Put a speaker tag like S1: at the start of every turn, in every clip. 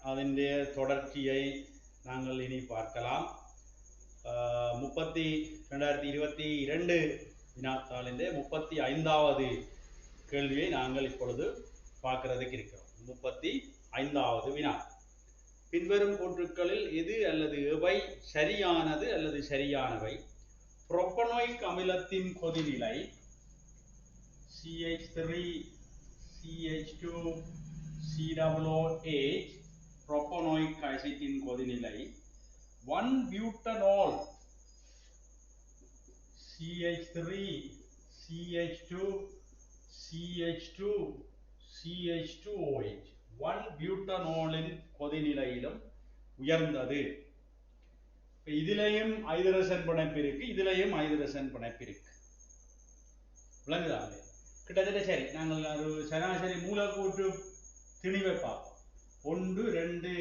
S1: അതിൻ്റെ தொடர்ச்சியை நாங்கள் இனி பார்க்கலாம். 2022 வினாத்தாளிൻ്റെ 35வது கேள்வியை நாங்கள் இப்பொழுது பார்க்கிறதுக்கு இருக்கிறோம். 35வது வினா. பின்வரும் கூற்றுக்களில் எது அல்லது எவை சரியானது அல்லது சரியானவை? புரோப்பனோயிக் அமிலத்தின் கொதிநிலை CH3 CH2 COOH புரோப்பனோயிக் அசிட்டின் கொதிநிலை 1-butanol CH3 CH2 CH2 CH2OH 1-butanolin கொதிநிலையிலும் உயர்ந்தது. இதிலேயும் ஹைட்ரஜன் பிணைப்பு இருக்கு, இதிலேயும் ஹைட்ரஜன் பிணைப்பு இருக்கு. விளங்குதாங்க? கிட்டத்தட்ட சரி. நாங்கள் ஒரு சராசரி மூலக்கூற்று திணிவை பார்ப்போம். 1 2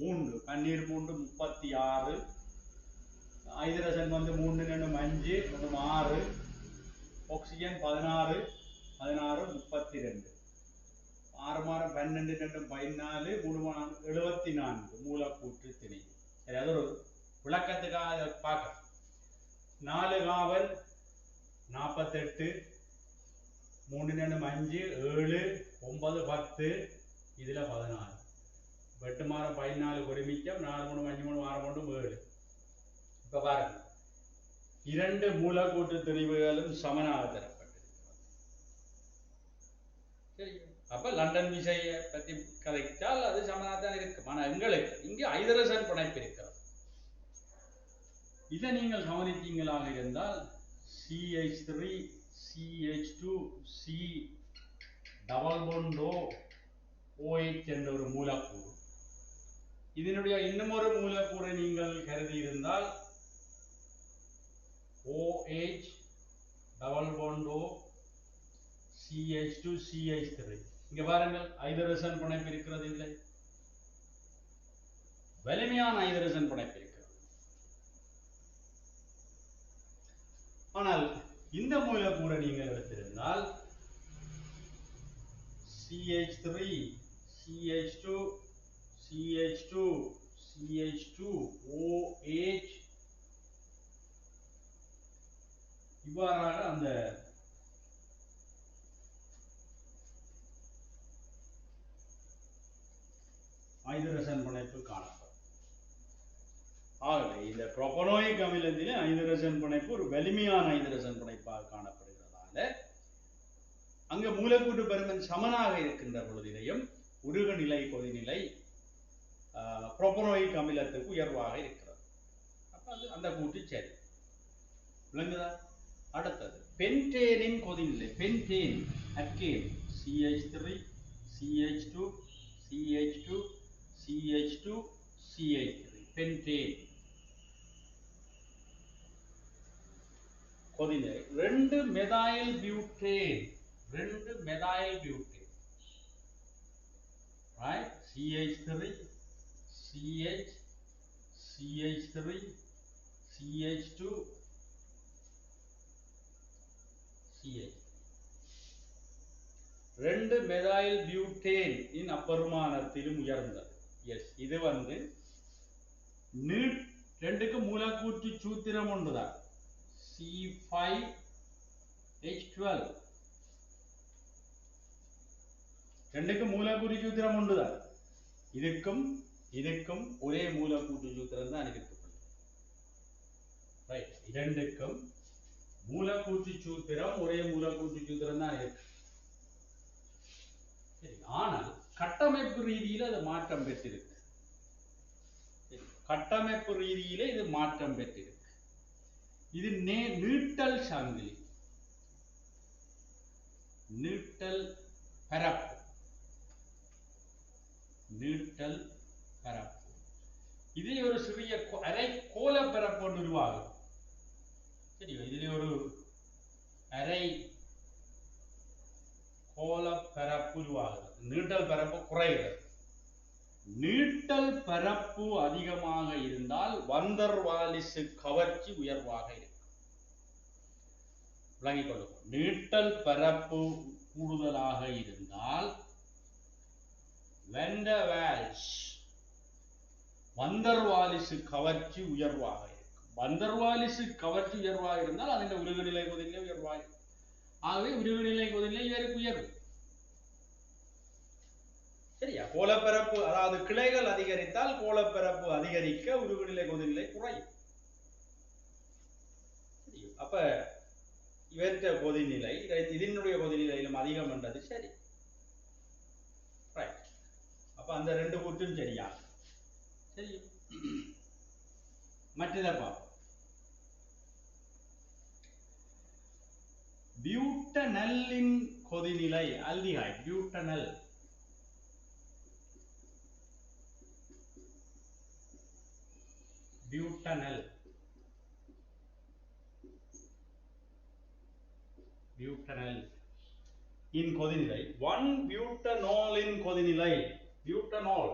S1: 3 கண்ணீர் 3 36, ஹைட்ரஜன் 3 2 5 6, ஆக்சிஜன் 16 16 32, 6 மாதம் 12 2 14 3 74 மூலக்கூற்று திணிவு. சரி, அது ஒரு விளக்கத்துக்காக பார்க்க. 4 காவல் 48, 3 2 5 7 9 10, இதுல 14, 8 மாதம் 14 ஒருமிக்கம் 4 3 5 3 6 3 7. இப்ப பாருங்க, 2 மூலக்கூற்று திணிவுகளும் சமனாக தரப்பட்டிருக்கிறது. சரி, அப்ப லண்டன் விசையை பற்றி கதைத்தால் அது சமனாகத்தான் இருக்கும். ஆனா எங்களுக்கு இங்கு ஹைட்ரஜன் பிணைப்பு இருக்கிறது. இதை நீங்கள் கவனித்தீங்களாக இருந்தால் CH3 CH2 C double bond OH என்ற ஒரு மூலக்கூறு. இதனுடைய இன்னும் ஒரு மூலக்கூறை நீங்கள் கருதி இருந்தால் OH double bond CH2 CH3. இங்க பாருங்கள், ஹைட்ரஜன் பிணைப்பு இருக்கிறது. இல்லை, வலிமையான ஹைட்ரஜன் பிணைப்பு இருக்கிறது. ஆனால் இந்த மூலக்கூறை நீங்கள் எடுத்திருந்தால் CH3 CH2 CH2 CH2OH இவ்வாறாக அந்த ஹைட்ரஜன் பிணைப்பு காணப்படும். ஆகவே இந்த புரோப்பனோயிக் அமிலத்திலே ஹைட்ரஜன் பிணைப்பு ஒரு வலிமையான ஹைட்ரஜன் பிணைப்பாக காணப்படுகிறதால அங்க மூலக்கூற்று பருமன் சமனாக இருக்கின்ற பொழுதிலையும் உருகுநிலை கொதிநிலை புரோப்பனோயிக் அமிலத்துக்கு உயர்வாக இருக்கிறது. அப்ப அது அந்த கூற்று சரி. விளங்குதா? அடுத்தது பென்டேனின் கொதிநிலை. Pentane alkane CH3 CH2 CH2 CH2 CH3 pentane கொதிநிலை 2 methyl butane. 2 methyl butane, right? CH3 CH CH3 CH2 CH 2 methyl butane இன் அப்பருமானத்திலும் உயர்ந்தது. எஸ், இது ரெண்டுக்கு மூலக்கூற்று சூத்திரம் ஒன்றுதான், C5H12. ரெண்டுக்கு மூலக்கூற்று சூத்திரம் ஒன்றுதான். இதுக்கும் இதுக்கும் ஒரே மூலக்கூற்று சூத்திரம் தான் இருக்கப்படுது. ரைட், இரண்டுக்கும் மூலக்கூற்று சூத்திரம் ஒரே மூலக்கூற்று சூத்திரம் தான் இருக்கு. சரி, ஆனால் கட்டமைப்பு ரீதியில் அது மாற்றம் பெற்றிருக்கு. கட்டமைப்பு ரீதியிலே இது மாற்றம் பெற்றிருக்கு. இது நீட்டல் சங்கிலி, நீட்டல் பரப்பு, நீட்டல் பரப்பு. இதே ஒரு சிறிய அரை கோல பரப்பு ஒன்று உருவாகும். சரி, இதிலே ஒரு அரை கோல பரப்பு உருவாகிறது. நீட்டல் பரப்பு குறைகிறது. நீட்டல் பரப்பு அதிகமாக இருந்தால் வந்தர் வாலிஸ் கவர்ச்சி உயர்வாக இருக்கும். விளங்கிக் கொள்ளும். நீட்டல் பரப்பு கூடுதலாக இருந்தால் வெண்டர் வால்ஸ் வந்தர்வாலிசு கவர்ச்சி உயர்வாக இருக்கும். வந்தர்வாலிசு கவர்ச்சி உயர்வாக இருந்தால் அதன் உருகுநிலை கொதிநிலை உயர்வாக இருக்கும். ஆகவே உருகுநிலை கொதிநிலை இவருக்கு உயர்வு. சரியா? கோலப்பரப்பு அதாவது கிளைகள் அதிகரித்தால் கோலப்பரப்பு அதிகரிக்க உருகுநிலை கொதிநிலை குறையும். அப்ப இவற்ற கொதிநிலை இதனுடைய கொதிநிலையிலும் அதிகம் என்றது சரி. அப்ப அந்த ரெண்டு கூற்றும் சரியா? சரி. மற்றதை பார்ப்போம். பியூட்டனல்லின் கொதிநிலை ஆல்டிஹைட் பியூட்டனல் பியூட்டனல் பியூட்டனல் இன் கொதிநிலை 1 பியூட்டனோல் இன் கொதிநிலை பியூட்டனோல்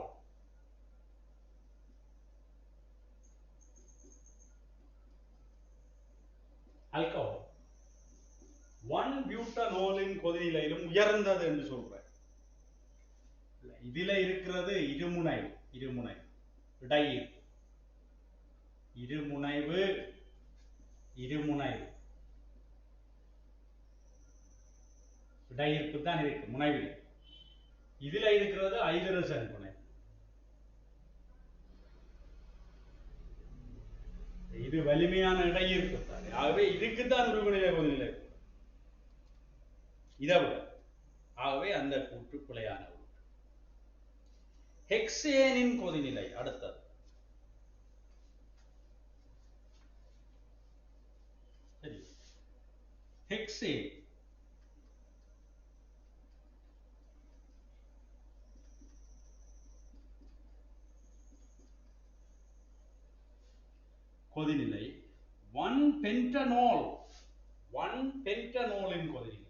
S1: ஆல்கஹால் 1 பியூட்டனோலின் கொதிநிலையிலும் உயர்ந்தது என்று சொல்றேன். இதுல இருக்கிறது இருமுனைவு இடையீர்ப்பு இருமுனைவு இடையீர்ப்பு தான் இருக்கு முனைவில். இதுல இருக்கிறது ஐதரசன் புனை. இது வலிமையான இடையீர்ப்பு தானே. ஆகவே இதுக்குத்தான் உருகுநிலை கொதிநிலை இதை விட. ஆகவே அந்த கூற்று பிழையான கூற்று. ஹெக்சேனின் கொதிநிலை அடுத்தது. சரி, ஹெக்சேன் கொதிநிலை 1 பென்டனோல் 1 பென்டனோலின் கொதிநிலை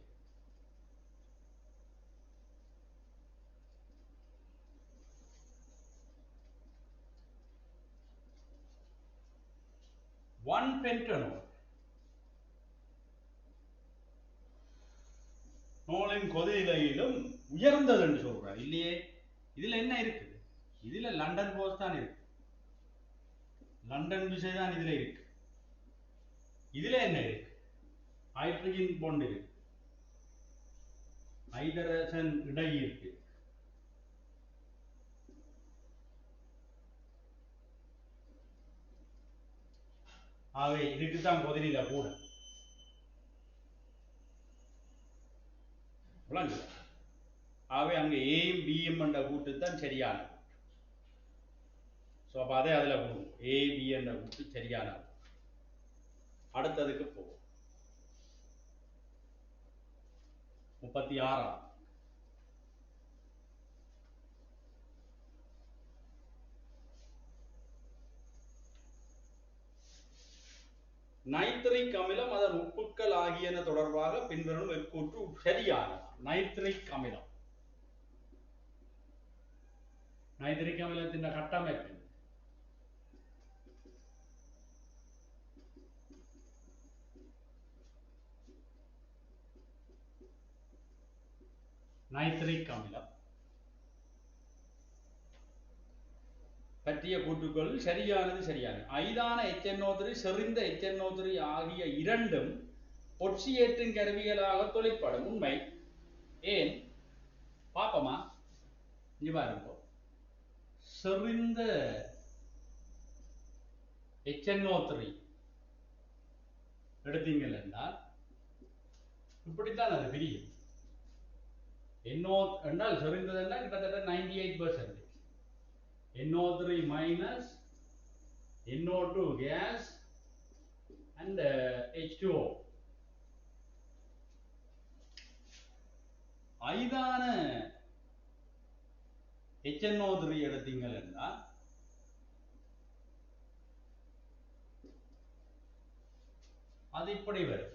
S1: நோலின் கொதிநிலையிலும் உயர்ந்தது என்று சொல்றார். இல்லையே, இதுல என்ன இருக்குது? இதுல லண்டன் போஸ் தான் இருக்கு. லண்டன் விசை தான் இதுல இருக்கு. இதுல என்ன இருக்கு? ஹைட்ரஜன் பாண்ட் இருக்கு, ஹைட்ரஜன் இடையீர்ப்பு. ஆகவே இதுக்குத்தான் கொதிநிலை கூட. ஆகவே அங்க ஏயும் பியும் என்ற கூட்டு தான் சரியான. அப்ப அதே அதுல போகும். ஏ பி என்ற கூட்டு சரியான. அடுத்ததுக்கு போகும். 36 நைட்ரிக் அமிலம் அதன் உப்புக்கள் ஆகியன தொடர்பாக பின்வரும் கூற்று சரியானது. நைட்ரிக் அமிலம் நைட்ரிக் அமிலத்தின் கட்டமைப்பு நைட்ரிக் அமிலம் பற்றிய கூற்றுக்கள் சரியானது. ஐதான HNO3 செறிந்த HNO3 ஆகிய இரண்டும் ஒட்சியேற்றும் கருவிகளாக தொழிற்படும். உண்மை. ஏன் பாப்பமா? இங்க பாருங்க, செறிந்த HNO3 எடுத்தீங்கள் என்றால் இப்படித்தான் அது பிரியும். NO என்றால் செறிந்தது என்றால் கிட்டத்தட்ட 98%. NO3 minus NO2 gas and H2O. ஐதான HNO3 எடுத்தீங்கள் என்றால் அது இப்படி வரும்.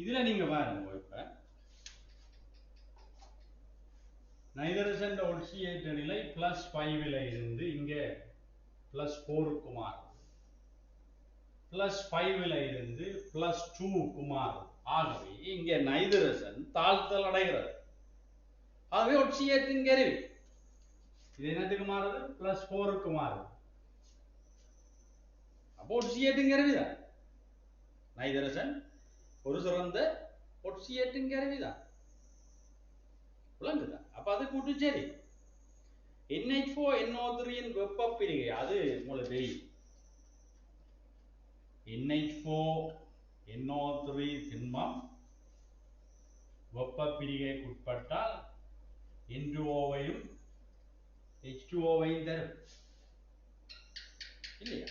S1: இதுல நீங்க பாருங்க, இப்ப நைதரசன் ஒட்சியேற்ற நிலை +5 இருந்து இங்கே +4க்கு மாறும், +5 இருந்து +2க்கு மாறும். ஆகவே இங்கே நைதரசன் தாழ்த்தல் அடைகிறது. ஆகவே ஒட்சியேற்றின் கருவி இது என்னத்துக்கு மாறுது? +4க்கு மாறுது. அப்போ ஒட்சியேற்றின் கருவிதான். நைதரசன் ஒரு சிறந்த ஒட்சியேற்றின் கருவிதான். விளங்குதா? அப்ப அது கூட்டு சரி. NH4NO3 இன் வெப்ப பிரிகை அது உங்களுக்கு தெரியும். NH4NO3 திண்மம் வெப்ப பிரிகைக்கு உட்பட்டால் N2O-வையும் H2O-வையும் தரும் இல்லையா?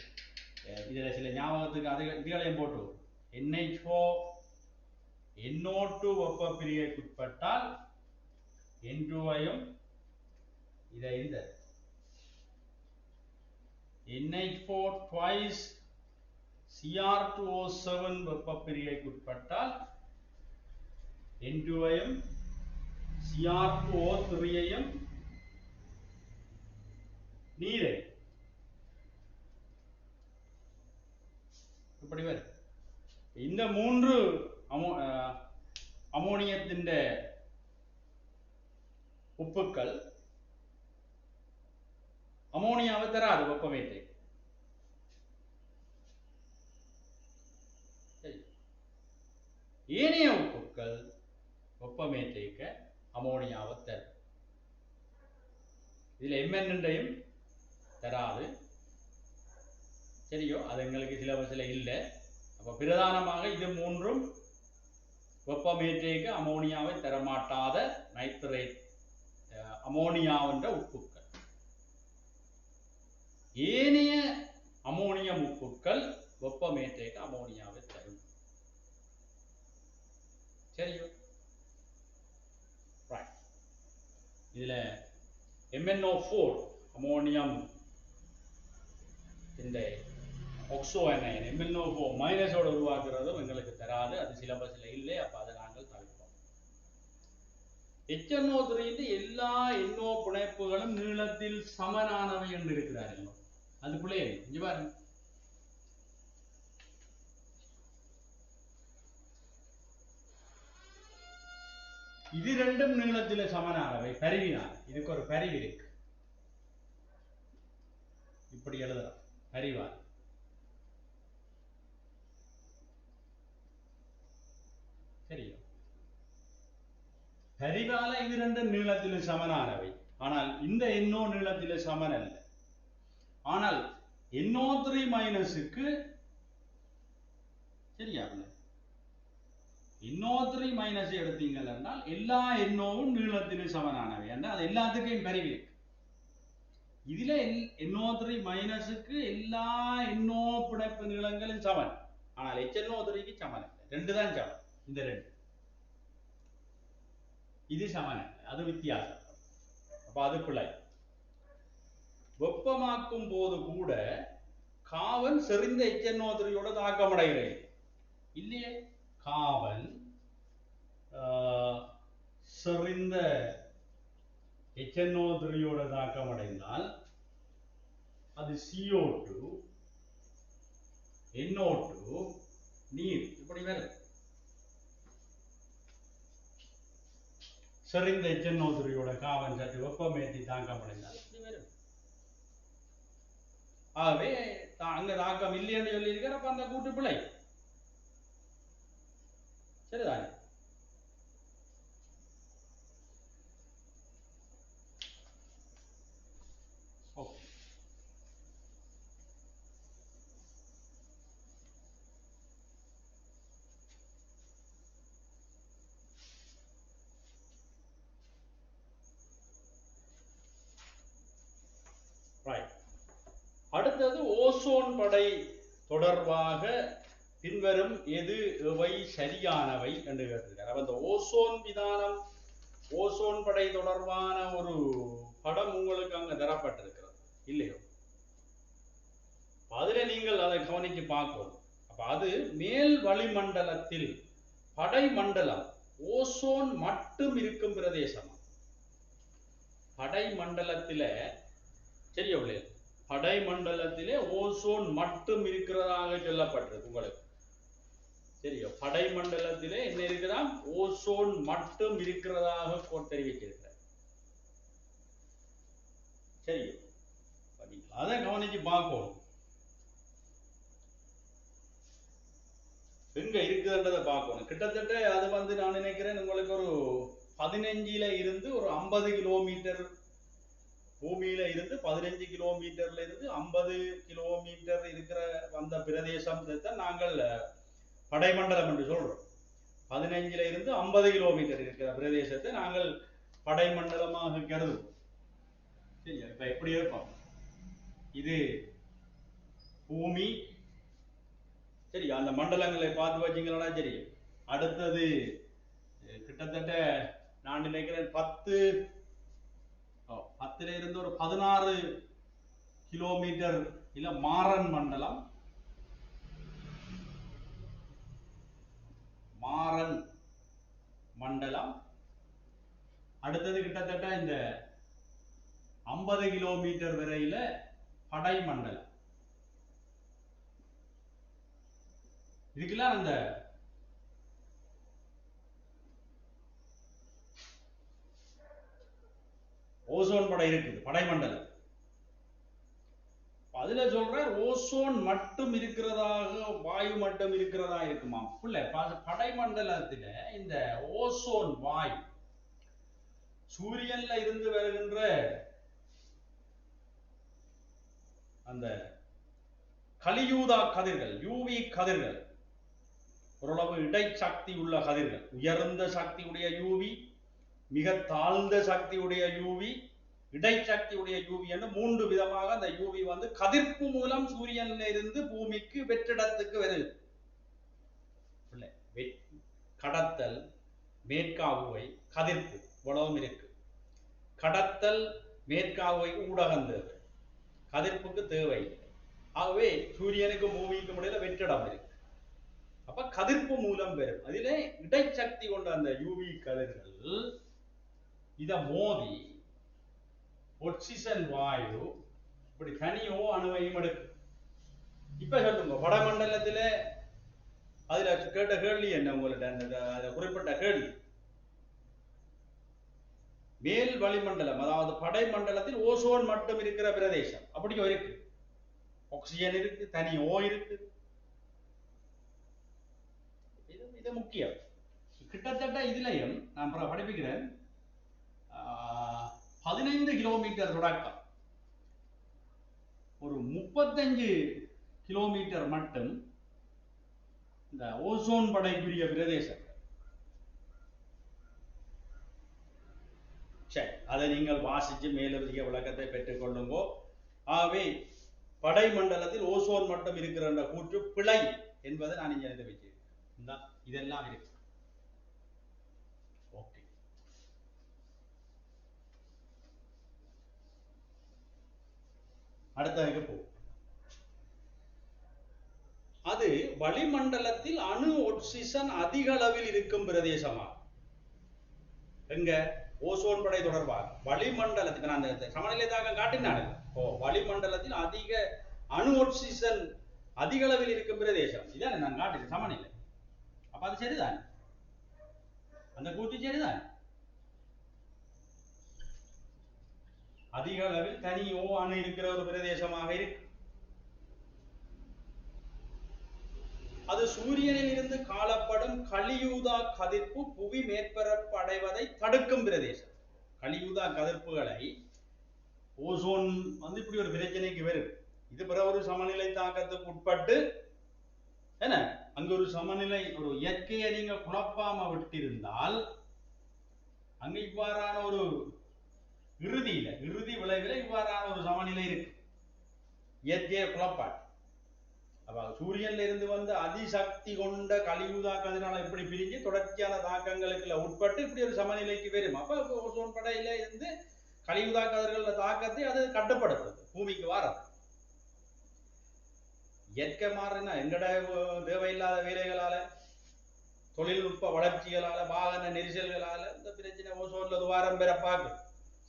S1: இதுல சில ஞாபகத்துக்கு இதுகளையும் போட்டு NH4NO2 வெப்ப பிரிகைக்கு உட்பட்டால் N2-வையும் இதையும் தரும். NH4 twice Cr2O7 வெப்ப பிரிகைக்கு உட்பட்டால் N2-வையும் Cr2O3-ஐயும் நீரை இப்படி வரும். இந்த மூன்று அமோனியத்தின் உப்புக்கள் அமோனியாவை தராது வெப்பமேற்றை. ஏனைய உப்புக்கள் வெப்பமேற்றைக்கு அமோனியாவை தரும். இதுல MN தராது. சரியோ? அது எங்களுக்கு சிலபஸ்ல இல்லை. அப்ப பிரதானமாக இது மூன்றும் வெப்பமேற்றைக்கு அமோனியாவை தரமாட்டாத நைட்ரேட் அமோனியாவென்ற உப்புக்கள். ஏனைய அமோனியம் உப்புக்கள் வெப்பமேற்றைக்கு அமோனியாவை தரும். சரியோ? ரைட். இதுல MnO4 அமோனியம் இந்த oxo anion MnO4 மைனஸோட உருவாக்குறதும் எங்களுக்கு தராது. அது சிலபஸ்ல இல்லை. அப்ப அதை நாங்கள் தவிர்ப்போம். HNO3 எல்லா NO பிணைப்புகளும் நீளத்தில் சமனானவை என்று இருக்கிறார்கள். அதுக்குள்ளே இங்க பாருங்க. இது ரெண்டும் நீளத்தில சமனானவை பரிவினால். இதுக்கு ஒரு பரிவு இருக்கு. இப்படி எழுதலாம். பரிவால். சரியா? பரிவால இது ரெண்டும் நீளத்தில சமனானவை. ஆனால் இந்த NO நீளத்தில சமன் அல்ல. ஆனால் NO3 மைனஸுக்கு சரியா? NO3 மைனஸ் எடுத்தீங்கள் என்றால் எல்லா NOவும் நீளத்தில சமனானவை என்றால் அது எல்லாத்துக்கும் பரிவு இருக்கு. இதுல NO3 மைனஸுக்கு எல்லா NO பிணைப்பு நீளங்களும் சமன். ஆனால் HNO3க்கு சமன் இல்லை. ரெண்டு தான் சமன். இந்த ரெண்டு இது சமன், அது வித்தியாசம். அப்ப அது பிழை. வெப்பமாக்கும் போது கூட காவன் செறிந்த HNO3யோட தாக்கமடைகிறது இல்லையே? காவன் செறிந்த HNO3யோட தாக்கமடைந்தால் அது CO2 NO2 நீர் இப்படி வரும். செறிந்த HNO3யோட காவன் சற்று வெப்பமேற்றி தாக்கமடைந்தால் இப்படி வரும். ஆகவே அங்க தாக்கம் இல்லைன்னு சொல்லி இருக்கிற அப்ப அந்த கூட்டு பிழை. சரிதானே? ஓகே. ரைட். அடுத்தது ஓசோன் படை தொடர்பாக பின்வரும் எது எவை சரியானவை என்று கேட்டிருக்கார். அப்ப இந்த ஓசோன் விதானம் ஓசோன் படை தொடர்பான ஒரு படம் உங்களுக்கு அங்க தரப்பட்டிருக்கிறது இல்லையோ? அதுல நீங்கள் அதை கவனிச்சு பார்க்கணும். அப்ப அது மேல் வளிமண்டலத்தில் படை மண்டலம் ஓசோன் மட்டும் இருக்கும் பிரதேசம். படை மண்டலத்தில சரியா பிள்ளைகள், படை மண்டலத்திலே ஓசோன் மட்டும் இருக்கிறதாக சொல்லப்பட்டிருக்கு உங்களுக்கு. சரியா, படை மண்டலத்திலே என்ன இருக்கிறான்? ஓசோன் மட்டும் இருக்கிறதாக தெரிவிச்சிருக்கிறார். சரி, அதை கவனிச்சு பார்ப்போம். எங்க இருக்குதுன்றதை பார்க்கணும். கிட்டத்தட்ட அது வந்து நான் நினைக்கிறேன் உங்களுக்கு ஒரு 15 இருந்து ஒரு 50 கிலோமீட்டர் பூமியில இருந்து 15 கிலோமீட்டர்ல இருந்து 50 கிலோமீட்டர் இருக்கிற வந்த பிரதேசத்தை நாங்கள் படைமண்டலம் என்று சொல்றோம். 15 இருந்து 50 கிலோமீட்டர் இருக்கிற பிரதேசத்தை நாங்கள் படைமண்டலமாக கருதுவோம். சரியா, இப்ப எப்படி இருக்கும் இது பூமி. சரி, அந்த மண்டலங்களை பார்த்து வச்சீங்களா சரி. அடுத்தது கிட்டத்தட்ட நான் நினைக்கிறேன் 10 இருந்து ஒரு 16 கிலோமீட்டர் இல்ல மாறன் மண்டலம். மாறன் மண்டலம் அடுத்தது கிட்டத்தட்ட இந்த 50 கிலோமீட்டர் வரையில படை மண்டலம். இதுக்கெல்லாம் அந்த ஓசோன் படை இருக்குது படைமண்டலம். அதுல சொல்ற ஓசோன் மட்டும் இருக்கிறதாக, வாயு மட்டும் இருக்கிறதா இருக்குமா புள்ள. படைமண்டலத்துல இந்த ஓசோன் வாயு சூரியன்ல இருந்து வருகின்ற அந்த கலியூதா கதிர்கள், யூவி கதிர்கள், ஓரளவு இடைச்சக்தி உள்ள கதிர்கள், உயர்ந்த சக்தி உடைய யூவி, மிக தாழ்ந்த சக்தி உடைய யூவி, இடைச்சக்தி உடைய யூவி என்று 3 விதமாக அந்த யூவி வந்து கதிர்ப்பு மூலம் சூரியன்ல இருந்து பூமிக்கு வெற்றிடத்துக்கு வருது. கடத்தல், மேற்காவுவை, கதிர்ப்பு இவ்வளவும் இருக்கு. கடத்தல், மேற்காவுவை ஊடகம் தேவை, கதிர்ப்புக்கு தேவை. ஆகவே சூரியனுக்கு பூமிக்கு முடியல வெற்றிடம் இருக்கு. அப்ப கதிர்ப்பு மூலம் பெறும். அதிலே இடைச்சக்தி கொண்ட அந்த யூவி கதிர்கள் இத மோதி ஆக்சிஜன் வாயு இப்படி தனியோ அணுவையும் எடுக்கும். இப்ப சொல்லுங்க, வடமண்டலத்தில அதுல கேட்ட கேள்வி என்ன உங்கள்ட்ட குறிப்பிட்ட கேள்வி. மேல் வளிமண்டலம் அதாவது படை மண்டலத்தில் ஓசோன் மட்டும் இருக்கிற பிரதேசம் அப்படியோ இருக்கு. ஆக்சிஜன் இருக்கு, தனி ஓ இருக்கு. இது முக்கியம். கிட்டத்தட்ட இதுலயும் நான் படிப்பிக்கிறேன் 15 கிலோமீட்டர் தொடக்கம் ஒரு 35 கிலோமீட்டர் மட்டும் இந்த ஓசோன் படைக்குரிய பிரதேசம். சரி, அதை நீங்கள் வாசிச்சு மேலதிக விளக்கத்தை பெற்றுக் கொள்ளுங்கோ. ஆகவே படை மண்டலத்தில் ஓசோன் மட்டும் இருக்கிற கூற்று பிழை என்பதை நான் இங்க எழுத வச்சிருக்கேன். இதெல்லாம் இருக்கு. ஓகே, அடுத்ததுக்கு போ. அது வளிமண்டலத்தில் அணு ஆக்சிஜன் அதிக அளவில் இருக்கும் பிரதேசமா? எங்க ஓசோன் படை தொடர்பாக வளிமண்டலத்துக்கு நான் அந்த சமநிலை தாக்கம் காட்டினாரு. வளிமண்டலத்தில் அதிக அணு ஆக்சிஜன் அதிக அளவில் இருக்கும் பிரதேசம் இதான் நான் காட்டினேன் சமநிலை. அப்ப அது சரிதான், அந்த கூட்டு சரிதான். அதிக அளவில் தனி ஓ அணு இருக்கிற ஒரு பிரதேசமாக இருக்கு. அது சூரியனில் இருந்து காணப்படும் கலியூதா கதிர்ப்பு புவி மேற்பரப்பு அடைவதை தடுக்கும் பிரதேசம். கலியூதா கதிர்ப்புகளை ஓசோன் வந்து இப்படி ஒரு பிரச்சனைக்கு வரும். இது பிற ஒரு சமநிலை தாக்கத்துக்கு உட்பட்டு என்ன அங்க ஒரு சமநிலை, ஒரு இயற்கையை நீங்க குழப்பாம விட்டிருந்தால் அங்க இவ்வாறான ஒரு இறுதி விளைவில் இவ்வாறான ஒரு சமநிலை இருக்கு. இயற்கையை குழப்பாடு. அப்ப சூரியன்ல இருந்து வந்து அதிசக்தி கொண்ட கலியூதா கதிரால எப்படி பிரிஞ்சு தொடர்ச்சியான தாக்கங்களுக்கு உட்பட்டு இப்படி ஒரு சமநிலைக்கு வரும். அப்ப ஓசோன் படையில இருந்து கலியூதா கதிர்கள தாக்கத்தை அது கட்டுப்படுத்துது, பூமிக்கு வாரது. இயற்கை மாறினா எங்கட தேவையில்லாத வேலைகளால, தொழில்நுட்ப வளர்ச்சிகளால, வாகன நெரிசல்களால இந்த பிரச்சனை ஓசோன்ல துவாரம் பெற பார்க்கும்.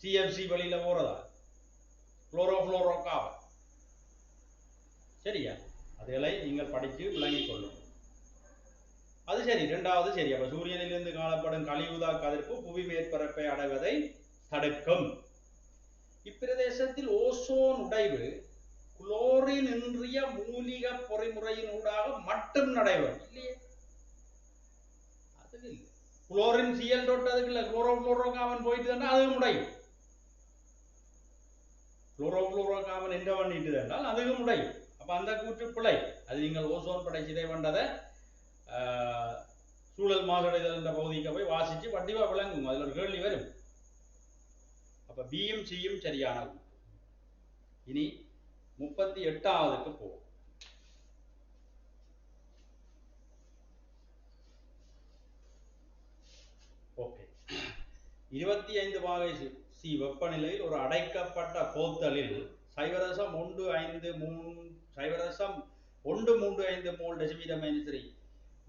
S1: சிஎஃப்சி வழியில போறதா குளோரோஃப்ளோரோ கார்பன். சரியா? அதுகளை நீங்கள் படித்து விளங்கிக் கொள்ளும். அது சரி. இரண்டாவது சரி. அப்ப சூரியனிலிருந்து காணப்படும் கழிவுதா கதிர்ப்பு புவி மேற்பரப்பை அடைவதை தடுக்கும். இப்பிரதேசத்தில் ஓசோன் உடைவு குளோரின் இன்றிய மூலிக பொறிமுறையின் ஊடாக மட்டும் நடைபெறும். இல்லையே, அதுக்கு இல்லை. குளோரின் சிஎல் அதுக்கு இல்லை. குளோரோஃப்ளோரோ கார்பன் போயிட்டு அதுவும் உடையும். குளோரோஃப்ளோரோ கார்பன் என்ன பண்ணிட்டு என்றால் அதுவும் உடையும். அப்ப அந்த கூற்று பிழை. அது நீங்கள் ஓசோன் படை சிதைவண்டதை சூழல் மாசடைதல் என்ற பகுதிக்கு போய் வாசிச்சு வட்டிவா விளங்கும். அதுல ஒரு கேள்வி வரும். அப்ப பியும் சியும் சரியான. இனி 38வது போவோம். ஓகே. 25 பாகை சி வெப்பநிலையில் ஒரு அடைக்கப்பட்ட போத்தலில் 0.135 மோல் டெசிமீட்டர் -3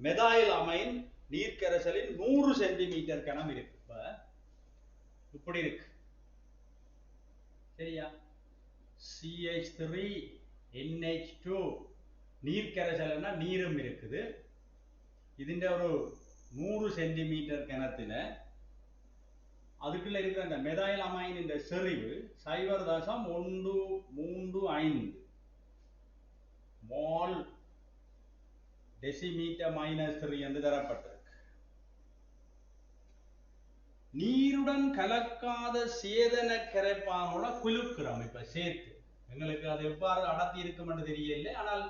S1: மெதாயில் அமைன் நீர்க்கரைசலின் 100 சென்டிமீட்டர் கனம் இருக்கு. இப்படி இருக்கு. சரியா? CH3NH2 நீர்க்கரைசல்னா நீரும் இருக்குது. இதுண்ட ஒரு 100 சென்டிமீட்டர் கனத்துல அதுக்குள்ள இருக்கிற அந்த மெதாயில் அமைன் என்ற செறிவு 0.135 மோல் டெசிமீட்டர் -3 என்று தரப்பட்டிருக்கு. நீருடன் கலக்காத சேதன கரைப்பானோட குலுக்குறோம். இப்ப சேர்த்து எங்களுக்கு அது எவ்வாறு அடர்த்தி இருக்கும் என்று தெரியல. ஆனால்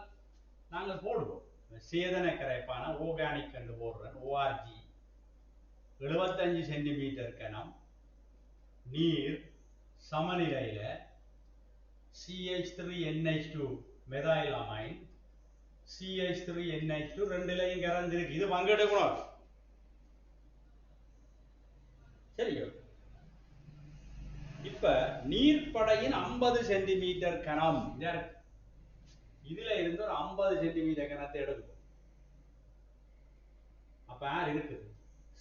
S1: நாங்கள் போடுவோம். சேதன கரைப்பான ஆர்கானிக் என்று போடுறோம். ORG 75 சென்டிமீட்டர் கனம் நீர் சமநிலையில CH3NH2 மெதாயில் அமைன் CH3NH2 ரெண்டுலையும் கலந்துருக்கு. இது பங்கெடுக்கணும். சரியோ? இப்ப நீர்ப்படையின் 50 சென்டிமீட்டர் கனம் இதுல இருந்து ஒரு 50 சென்டிமீட்டர் கனத்தை எடுக்கும். அப்ப யார் இருக்குது?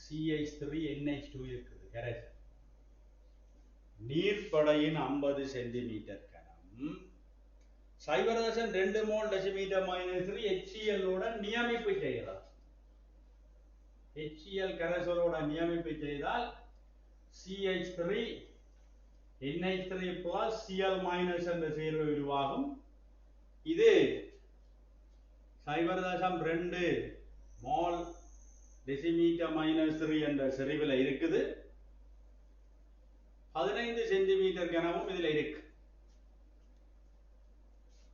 S1: CH3NH2 இருக்குது. கரைசல் நீர்ப்படையின் 50 சென்டிமீட்டர் கனம் 0.2 மோல் டெசிமீட்டர் -3 HCl ஓட நியமிப்பு செய்கிறது. HCl கரைசலோட நியமிப்பு செய்தால் CH3NH3 plus Cl minus என்ற சேர்வு உருவாகும். இது 0.2 மோல் டெசிமீட்டர் -3 என்ற செறிவில் இருக்குது. 15 சென்டிமீட்டர் கனமும் இதுல இருக்கு.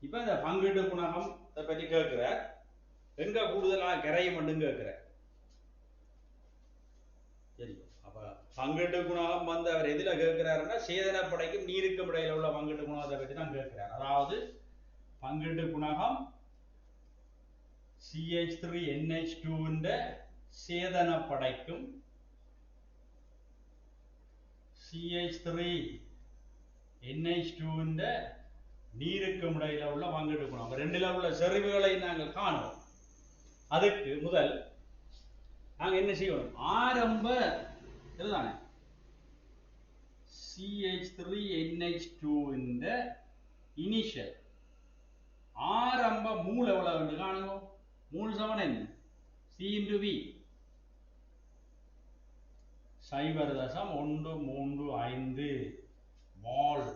S1: இப்ப இந்த பங்கீட்டு குணகம் பற்றி கேட்கிறார். எங்க கூடுதலாக கரையும் மட்டும் கேட்கிறார். சரி. அப்ப பங்கீட்டு குணகம் வந்து அவர் எதுல கேட்கிறாருன்னா சேதனப்படைக்கும் நீருக்கும் இடையில உள்ள பங்கீட்டு குணகத்தை பற்றி தான் கேட்கிறார். அதாவது பங்கீட்டு குணகம் CH3NH2 சேதனப்படைக்கும் CH3NH2 நீருக்கும் இடையில உள்ள பங்கீட்டு குணகம் ரெண்டுல உள்ள செறிவுகளை நாங்கள் காணுவோம். அதுக்கு முதல் நாங்க என்ன செய்யணும்? ஆரம்ப இதுதானே CH3NH2 இனிஷியல் ஆரம்ப மூல் எவ்வளவு காணுங்க? மூல் சமன் என்ன? C into V 0.135 mole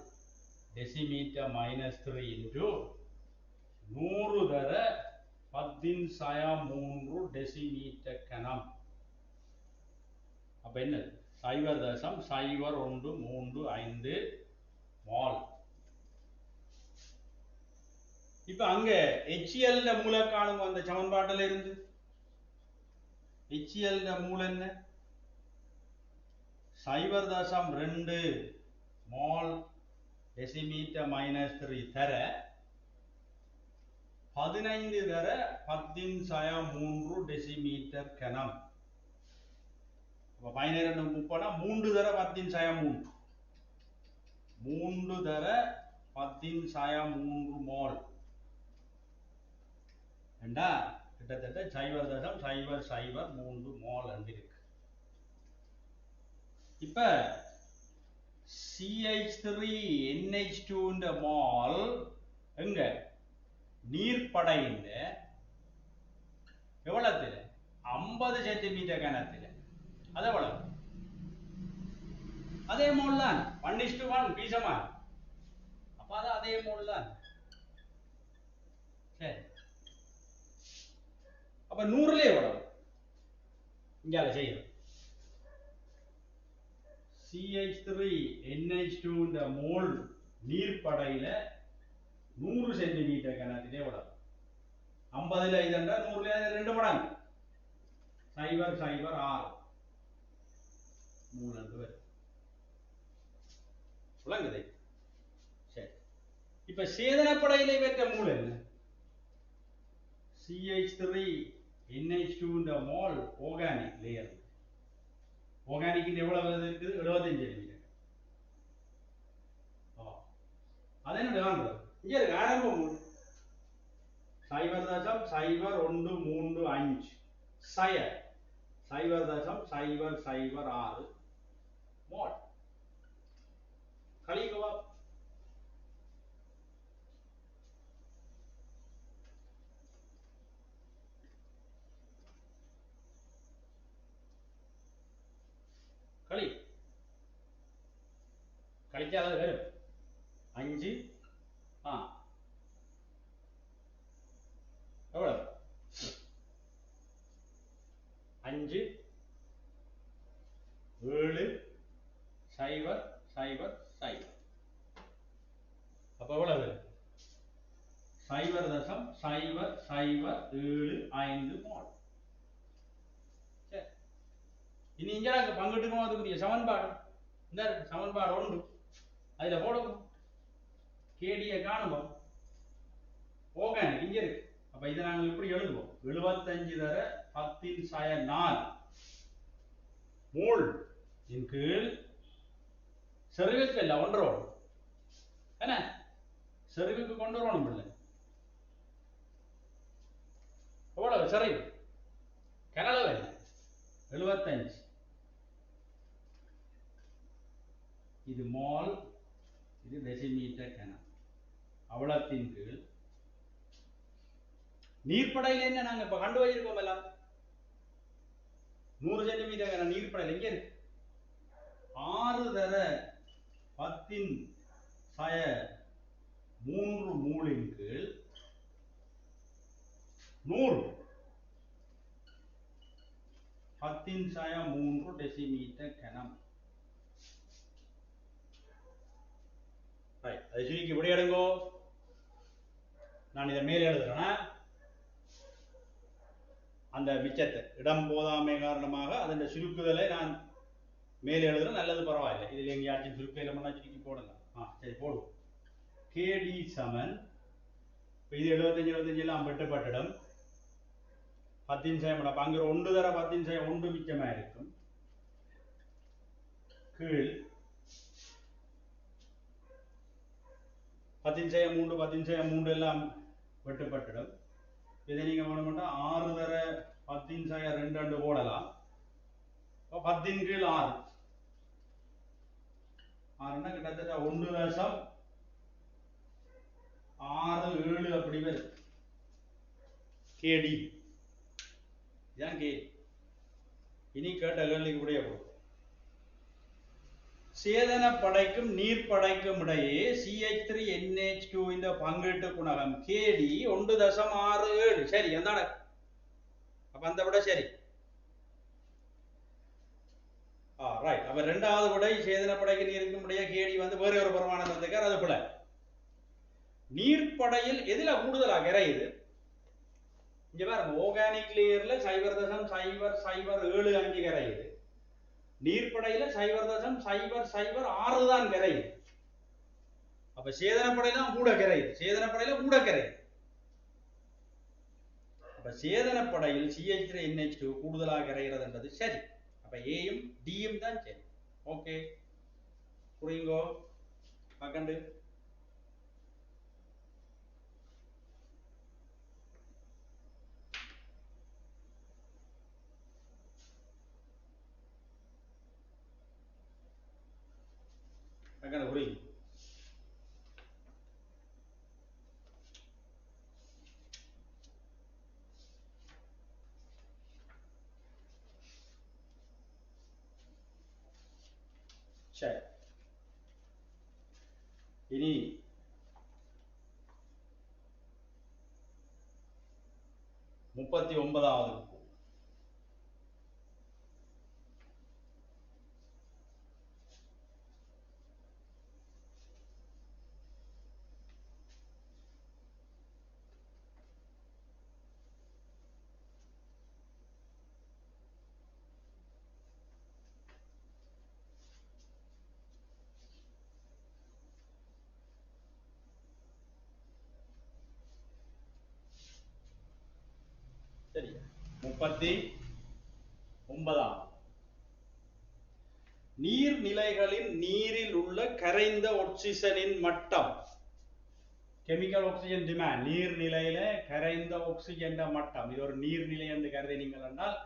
S1: decimetre -3 into 100 தர 10⁻³ டெசிமீட்டர் கனம். அப்ப என்ன? 0.035 மோல். இப்ப அங்க HCl மூல காணும் அந்த சமன்பாட்டில் இருந்து HCl மூல என்ன? 0.2 மோல் டெசிமீட்டர் -3 தர 15 தர 10⁻³ டெசிமீட்டர் கனம். 12 30 3 தர 10⁻³ 3 தர 10⁻³ மோல் என்றா கிட்டத்தட்ட 0.003 மோல் இருக்கு. இப்ப C CH3NH2 ன்ற மால் எங்க நீர்ப்படையின் எவ்வளத்துல 50 சென்டிமீட்டர் கனத்துல அது எவ்வளவு அதே மோல் தான் 1:1 பீசமா அப்ப அது அதே மோல் தான் சரி அப்ப 100ல எவ்வளவு இங்க செய்யணும் CH3NH2 ன்ற மோல் நீர்ப்படையில 100 சென்டிமீட்டர் கனத்திலே எவ்வளவு 50ல இது என்றால் 100ல 2 மடங்கு 0.06 மூலந்து வரும் விளங்குது சரி இப்ப சேதனப்படையிலே பெற்ற மூல் என்ன CH3NH2 ன்ற மோல் ஆர்கானிக் லேயர் ஆர்கானிக் எவ்வளவு இருக்குது 75 சென்டிமீட்டர் அது என்ன காண்றது இங்க இருக்கு ஆரம்ப மூல் 0.0135 சய 0.006 மோல் கழிக்கவா கழிக்காத வரும் 5 எவ்வளவு 5 7 0 0 0 அப்ப எவ்வளவு 0.0075 மோல் இனி இங்க பங்கிட்டுக்கும் அதுக்குரிய சமன்பாடு இந்த சமன்பாடு 1 அதுல போடுவோம் கேடியை காணுவோம் ஆர்கானிக் இங்க இருக்கு அப்ப இதை நாங்கள் இப்படி எழுதுவோம் 75 தர 10⁴ மோல் இன் கீழ் செறிவுக்கு இல்ல ஒன்றோடு என்ன செறிவுக்கு கொண்டு வரணும் இல்லை எவ்வளவு செறிவு கனளவு என்ன 75 இது மோல் இது டெசிமீட்டர் கனம் அவலத்தின் கீழ் நீர்ப்படையில் என்ன நாங்க இப்ப கண்டு வச்சிருக்கோம் எல்லாம் 100 சென்டிமீட்டர் கன நீர்ப்படையில் எங்க இருக்கு 6 தர 10⁻³ மூலின் கீழ் 100 10⁻³ டெசிமீட்டர் கனம் அதை சுருக்கி விடையடுங்கோ நான் இதை மேலே எழுதுறேன் அந்த மிச்சத்தை இடம் போதாமை காரணமாக அதன் சுருக்குதலை நான் மேலே எழுதுறேன் நல்லது பரவாயில்லை இதில் எங்கேயாச்சும் சுருக்கையில் பண்ணா சுருக்கி போடலாம் சரி போடுவோம் கேடி சமன் இது 75 எல்லாம் வெட்டப்பட்டிடம் 10⁻³ அங்க 1 தர 10⁻⁴ மிச்சமா இருக்கும் கீழ் 10⁻³ 10⁻³ எல்லாம் வெட்டப்பட்டிடம் இதை நீங்க வேணும்னா 6 தர 10⁻² போடலாம் 10 ன் கீழ் 6 6ன்னா கிட்டத்தட்ட 1.67 அப்படி வரும் கேடி இதான் கேடி இனி கேட்ட கேள்விக்கு விடைய போகும் சேதன படைக்கும் நீர்ப்படைக்கும் இடையே CH3NH2 இந்த பங்கீட்டு குணகம் கேடி 1.67 சரி எந்தான அப்ப அந்த விட சரி ரைட் அப்ப இரண்டாவது விடை சேதன படைக்கு நீருக்கும் இடையே கேடி வந்து வேற ஒரு பிரமாணம் தந்துக்கார் அது போல நீர்ப்படையில் எதுல கூடுதலா கரையுது இங்க பாருங்க ஆர்கானிக் லேயர்ல 0.007 கரையுது நீர்ப்படையில 0.006 தான் கரையுது அப்ப சேதனப்படையில கூட கரையுது சேதனப்படையில கூட கரையுது அப்ப சேதனப்படையில் CH3NH2 கூடுதலாக கரைகிறது என்றது சரி அப்ப ஏயும் டியும் தான் சரி ஓகே புரியுங்கோ பக்கண்டு டக்குனு புரியும். சரி, இனி 39வது. சரி, 39வது. நீர்நிலைகளின் நீரில் உள்ள கரைந்த ஆக்சிஜனின் மட்டம். கெமிக்கல் ஆக்சிஜன் டிமாண்ட், நீர்நிலையில கரைந்த ஆக்சிஜன் மட்டம். இது ஒரு நீர்நிலை என்று கருதினீங்கள் என்றால்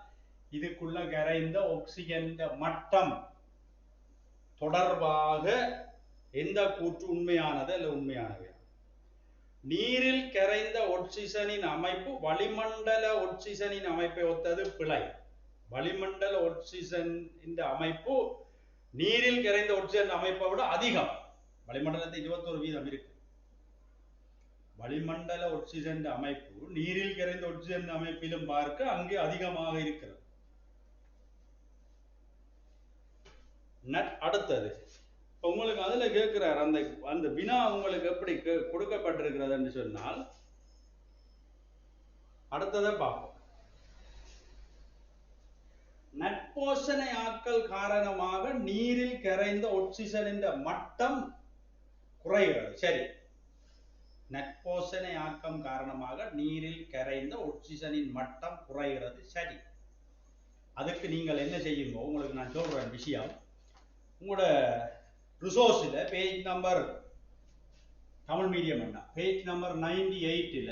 S1: இதுக்குள்ள கரைந்த ஆக்சிஜன் மட்டம் தொடர்பாக எந்த கூற்று உண்மையானது அல்ல உண்மையானது? நீரில் கரைந்த ஆக்சிஜனின் அமைப்பு வளிமண்டல ஆக்சிஜனின் அமைப்பை ஒத்தது பிழை. வளிமண்டல ஆக்சிஜன் இந்த அமைப்பு நீரில் கரைந்த ஆக்சிஜன் அமைப்பை விட அதிகம். வளிமண்டலத்தை 21% இருக்கு. வளிமண்டல ஆக்சிஜன் அமைப்பு நீரில் கரைந்த ஆக்சிஜன் அமைப்பிலும் பார்க்க அங்கே அதிகமாக இருக்கிறது. அடுத்தது உங்களுக்கு அதுல கேட்கிறார், அந்த அந்த வினா உங்களுக்கு எப்படி கொடுக்கப்பட்டிருக்கிறது என்று சொன்னால் அடுத்ததை பார்ப்போம். நட்போசனை ஆக்கல் காரணமாக நீரில் கரைந்த ஆக்சிஜனின் மட்டம் குறைகிறது. சரி, நட்போசனை ஆக்கம் காரணமாக நீரில் கரைந்த ஆக்சிஜனின் மட்டம் குறைகிறது. சரி, அதுக்கு நீங்கள் என்ன செய்யுங்க, உங்களுக்கு நான் சொல்றேன் விஷயம். உங்களோட ரிசோர்ஸ்ல பேஜ் நம்பர் தமிழ் மீடியம் என்ன பேஜ் நம்பர் 98ல,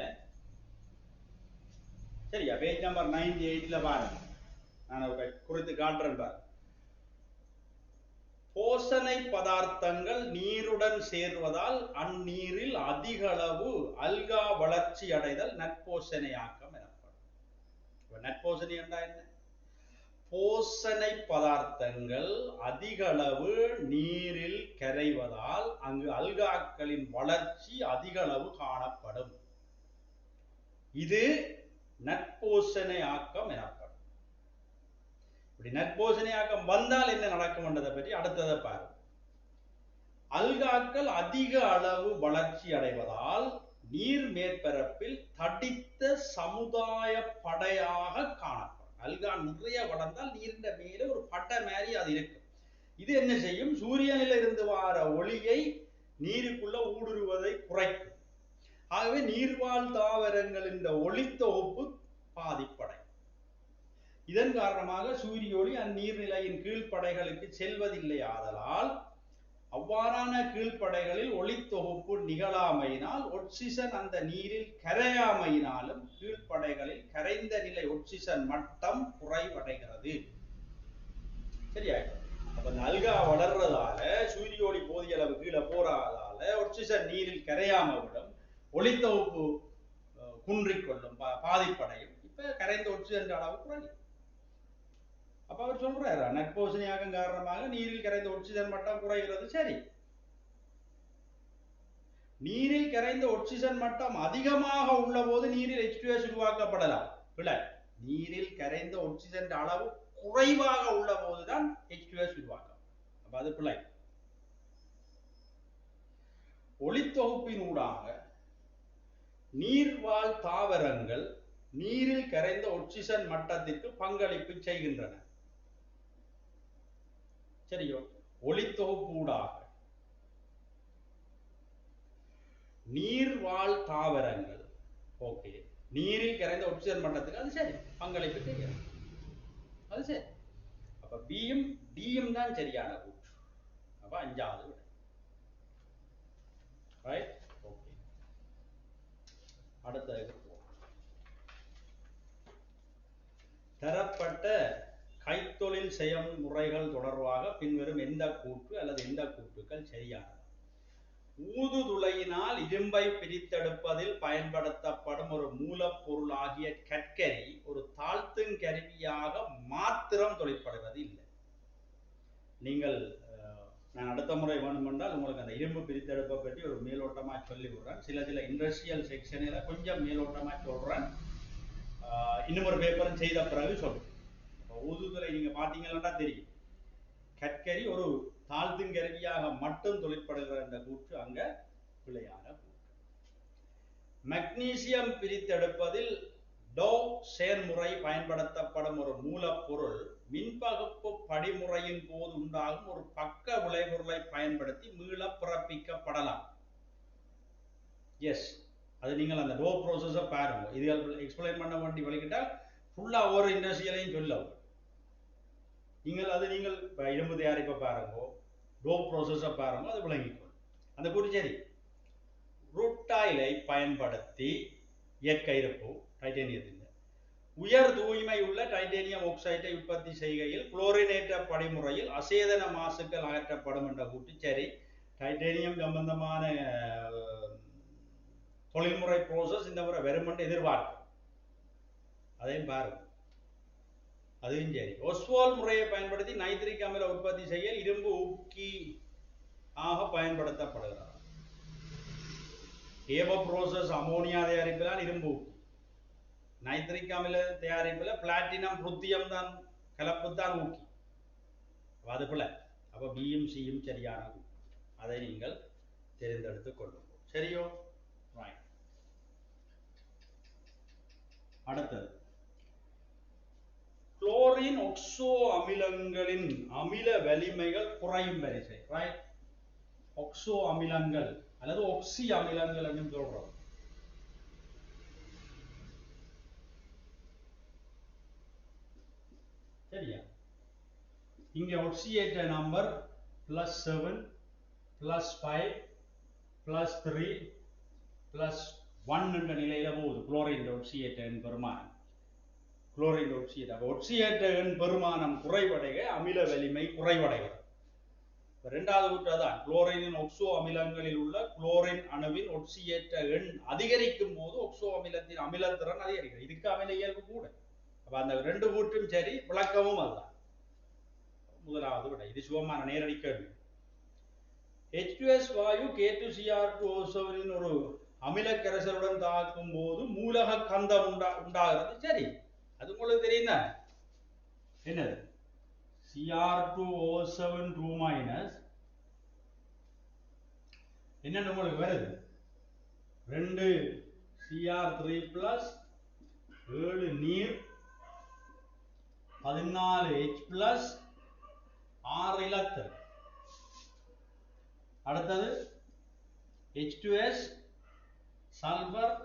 S1: சரியா, பேஜ் நம்பர் 98ல பாருங்க, நான் குறித்து காட்டுறேன் பாருங்க. போசனை பதார்த்தங்கள் நீருடன் சேர்வதால் அந்நீரில் அதிக அளவு அல்கா வளர்ச்சி அடைதல் நட்போசனையாக்கம் எனப்படும். நட்போசனை என்றால் என்ன? போசனை பதார்த்தங்கள் அதிக அளவு நீரில் கரைவதால் அங்கு அல்காக்களின் வளர்ச்சி அதிக அளவு காணப்படும். இது நட்போசனை ஆக்கம் எனப்படும். இப்படி நட்போசனை ஆக்கம் வந்தால் என்ன நடக்கும் என்றதை பற்றி அடுத்ததை பாருங்க. அல்காக்கள் அதிக அளவு வளர்ச்சி அடைவதால் நீர் மேற்பரப்பில் தடித்த சமுதாய படையாக காணப்படும். அல்கா நிறைய வளர்ந்தால் நீரின் மேலே ஒரு பட்டை மாதிரி அது இருக்கும். இது என்ன செய்யும்? சூரியனில் இருந்து வார ஒளியை நீருக்குள்ள ஊடுருவதை குறைக்கும். ஆகவே நீர்வாழ் தாவரங்களின் ஒளித்தொகுப்பு பாதிப்படை. இதன் காரணமாக சூரிய ஒளி அந்நீர்நிலையின் கீழ்ப்படைகளுக்கு செல்வதில்லை. ஆதலால் அவ்வாறான கீழ்ப்படைகளில் ஒளித்தொகுப்பு நிகழாமையினால் ஆக்சிஜன் அந்த நீரில் கரையாமையினாலும் கீழ்ப்படைகளில் கரைந்த நிலை ஆக்சிஜன் மட்டம் குறைவடைகிறது. சரியா? அப்ப அல்கா வளர்றதால சூரிய ஒளி போதிய அளவு கீழே போறாதால ஆக்சிஜன் நீரில் கரையாம விடும், ஒளித்தொகுப்பு குன்றிக்கொள்ளும், பாதிப்படையும். இப்ப கரைந்த ஆக்சிஜன் அளவு குறையும். அப்ப அவர் சொல்றாரு, நட்போசனையாகும் காரணமாக நீரில் கரைந்த ஆக்சிஜன் மட்டம் குறைகிறது. சரி, நீரில் கரைந்த ஆக்சிஜன் மட்டம் அதிகமாக உள்ள போது நீரில் H2S உருவாக்கப்படலாம். பிழை. நீரில் கரைந்த ஆக்சிஜன் அளவு குறைவாக உள்ள போதுதான் H2S உருவாக்கம். அப்ப அது பிழை. ஒளித்தொகுப்பின் ஊடாக நீர்வாழ் தாவரங்கள் நீரில் கரைந்த ஆக்சிஜன் மட்டத்திற்கு பங்களிப்பு செய்கின்றன. சரியோ? ஒளித்தொகுப்பூடாக நீர்வாழ் தாவரங்கள் ஓகே நீரில் கரைந்த ஆக்சிஜன் மட்டத்துக்கு அது சரி பங்களிப்பு செய்கிறது. அது சரி. அப்ப பியும் டியும் தான் சரியான கூற்று. அப்ப 5வது விடை. ரைட்? ஓகே. அடுத்தது தரப்பட்ட கைத்தொழில் செயல்முறைகள் தொடர்பாக பின்வரும் எந்த கூற்று அல்லது எந்த கூற்றுக்கள் சரியானது? ஊதுதுளையினால் இரும்பை பிரித்தெடுப்பதில் பயன்படுத்தப்படும் ஒரு மூலப்பொருளாகிய கற்கரி ஒரு தாழ்த்தும் கருவியாக மாத்திரம் தொழிற்படுவது இல்லை. நீங்கள் நான் அடுத்த முறை வேண்டுமென்றால் உங்களுக்கு அந்த இரும்பு பிரித்தெடுப்பை பற்றி ஒரு மேலோட்டமாக சொல்லி விடுறேன். சில இண்டஸ்ட்ரியல் செக்ஷனில் கொஞ்சம் மேலோட்டமாக சொல்கிறேன். இன்னும் ஒரு பேப்பரும் செய்த பிறகு சொல்றேன். ஊதுதுறை நீங்க பார்த்தீங்கன்னா தெரியும், கற்கரி ஒரு தாழ்த்தும் கருவியாக மட்டும் தொழிற்படுகிற இந்த கூற்று அங்க பிழையான கூற்று. மக்னீசியம் பிரித்தெடுப்பதில் டோவ் செயல்முறை பயன்படுத்தப்படும் ஒரு மூலப்பொருள் மின்பகுப்பு படிமுறையின் போது உண்டாகும் ஒரு பக்க விளைபொருளை பயன்படுத்தி மீள பிறப்பிக்கப்படலாம். எஸ், அது நீங்கள் அந்த டோ ப்ரோசஸை பாருங்க. இது எக்ஸ்பிளைன் பண்ண வேண்டி வழிகிட்டால் ஃபுல்லா ஒவ்வொரு இண்டஸ்ட்ரியலையும் சொல்லவும் நீங்கள் இரும்பு தயாரிப்பை பாருங்க, டோ ப்ரோசஸை பாருங்க, அது விளங்கிக்கொள்ளும். அந்த கூட்டு சரி. ரூட்டாயிலை பயன்படுத்தி இயற்கை இருப்பு டைட்டேனியத்தில் உயர் தூய்மை உள்ள டைட்டேனியம் ஆக்சைடை உற்பத்தி செய்கையில் குளோரினேற்ற படிமுறையில் அசேதன மாசுக்கள் அகற்றப்படும் என்ற கூட்டு சரி. டைட்டேனியம் சம்பந்தமான தொழில்முறை ப்ரோசஸ் இந்த முறை வெறுமன்று எதிர்பார்க்கும், அதையும் பாருங்க, அதுவும் சரி. ஒஸ்வால் முறையை பயன்படுத்தி நைட்ரிக் அமில உற்பத்தி செய்ய இரும்பு ஊக்கி ஆக பயன்படுத்தப்படுகிறது. ஏவ ப்ரோசஸ் அமோனியா தயாரிப்பில் இரும்பு ஊக்கி, நைட்ரிக் அமில தயாரிப்பில் பிளாட்டினம் ருத்தியம் தான் கலப்பு தான் ஊக்கி. அது போல அப்ப பியும் சியும் சரியான அதை நீங்கள் தெரிந்தெடுத்துக் கொள்ளும். சரியோ? அடுத்தது குளோரின் ஒக்சோ அமிலங்களின் அமில வலிமைகள் குறையும் வரிசை. ரைட், ஒக்சோ அமிலங்கள் அல்லது ஒக்சி அமிலங்கள் என்று சொல்றோம். சரியா? இங்க ஒக்சியேட்ட நம்பர் +7 +5 +3 +1 என்ற நிலையில போகுது. குளோரின் ஒக்சியேட்ட பெருமானம், குளோரின் ஒக்சியேட் ஒக்சியேட்ட பெருமானம் குறைவடைய அமில வலிமை குறைவடைகிறது. இரண்டாவது கூற்றுதான் குளோரினின் ஒக்சோ அமிலங்களில் உள்ள குளோரின் அணுவின் ஒக்சியேற்ற எண் அதிகரிக்கும் போது ஒக்சோ அமிலத்தின் அமிலத்திறன் அதிகரிக்கிறது. இதுக்கு அமில இயல்பு கூட. அப்ப அந்த ரெண்டு கூற்றும் சரி, விளக்கமும் அதுதான். முதலாவது விட இது சுகமான நேரடி கேள்வி. H2S வாயு K2Cr2O7 ஒரு அமில கரைசலுடன் தாக்கும் போது மூலக கந்தம் உண்டாகிறது. சரி, அது உங்களுக்கு தெரியும் தான். என்னது? Cr2O7 2- என்னன்னு உங்களுக்கு வருது? 2 Cr3+, 7 நீர், 14 H+, 6 இலத்தல். அடுத்தது H2S சல்பர்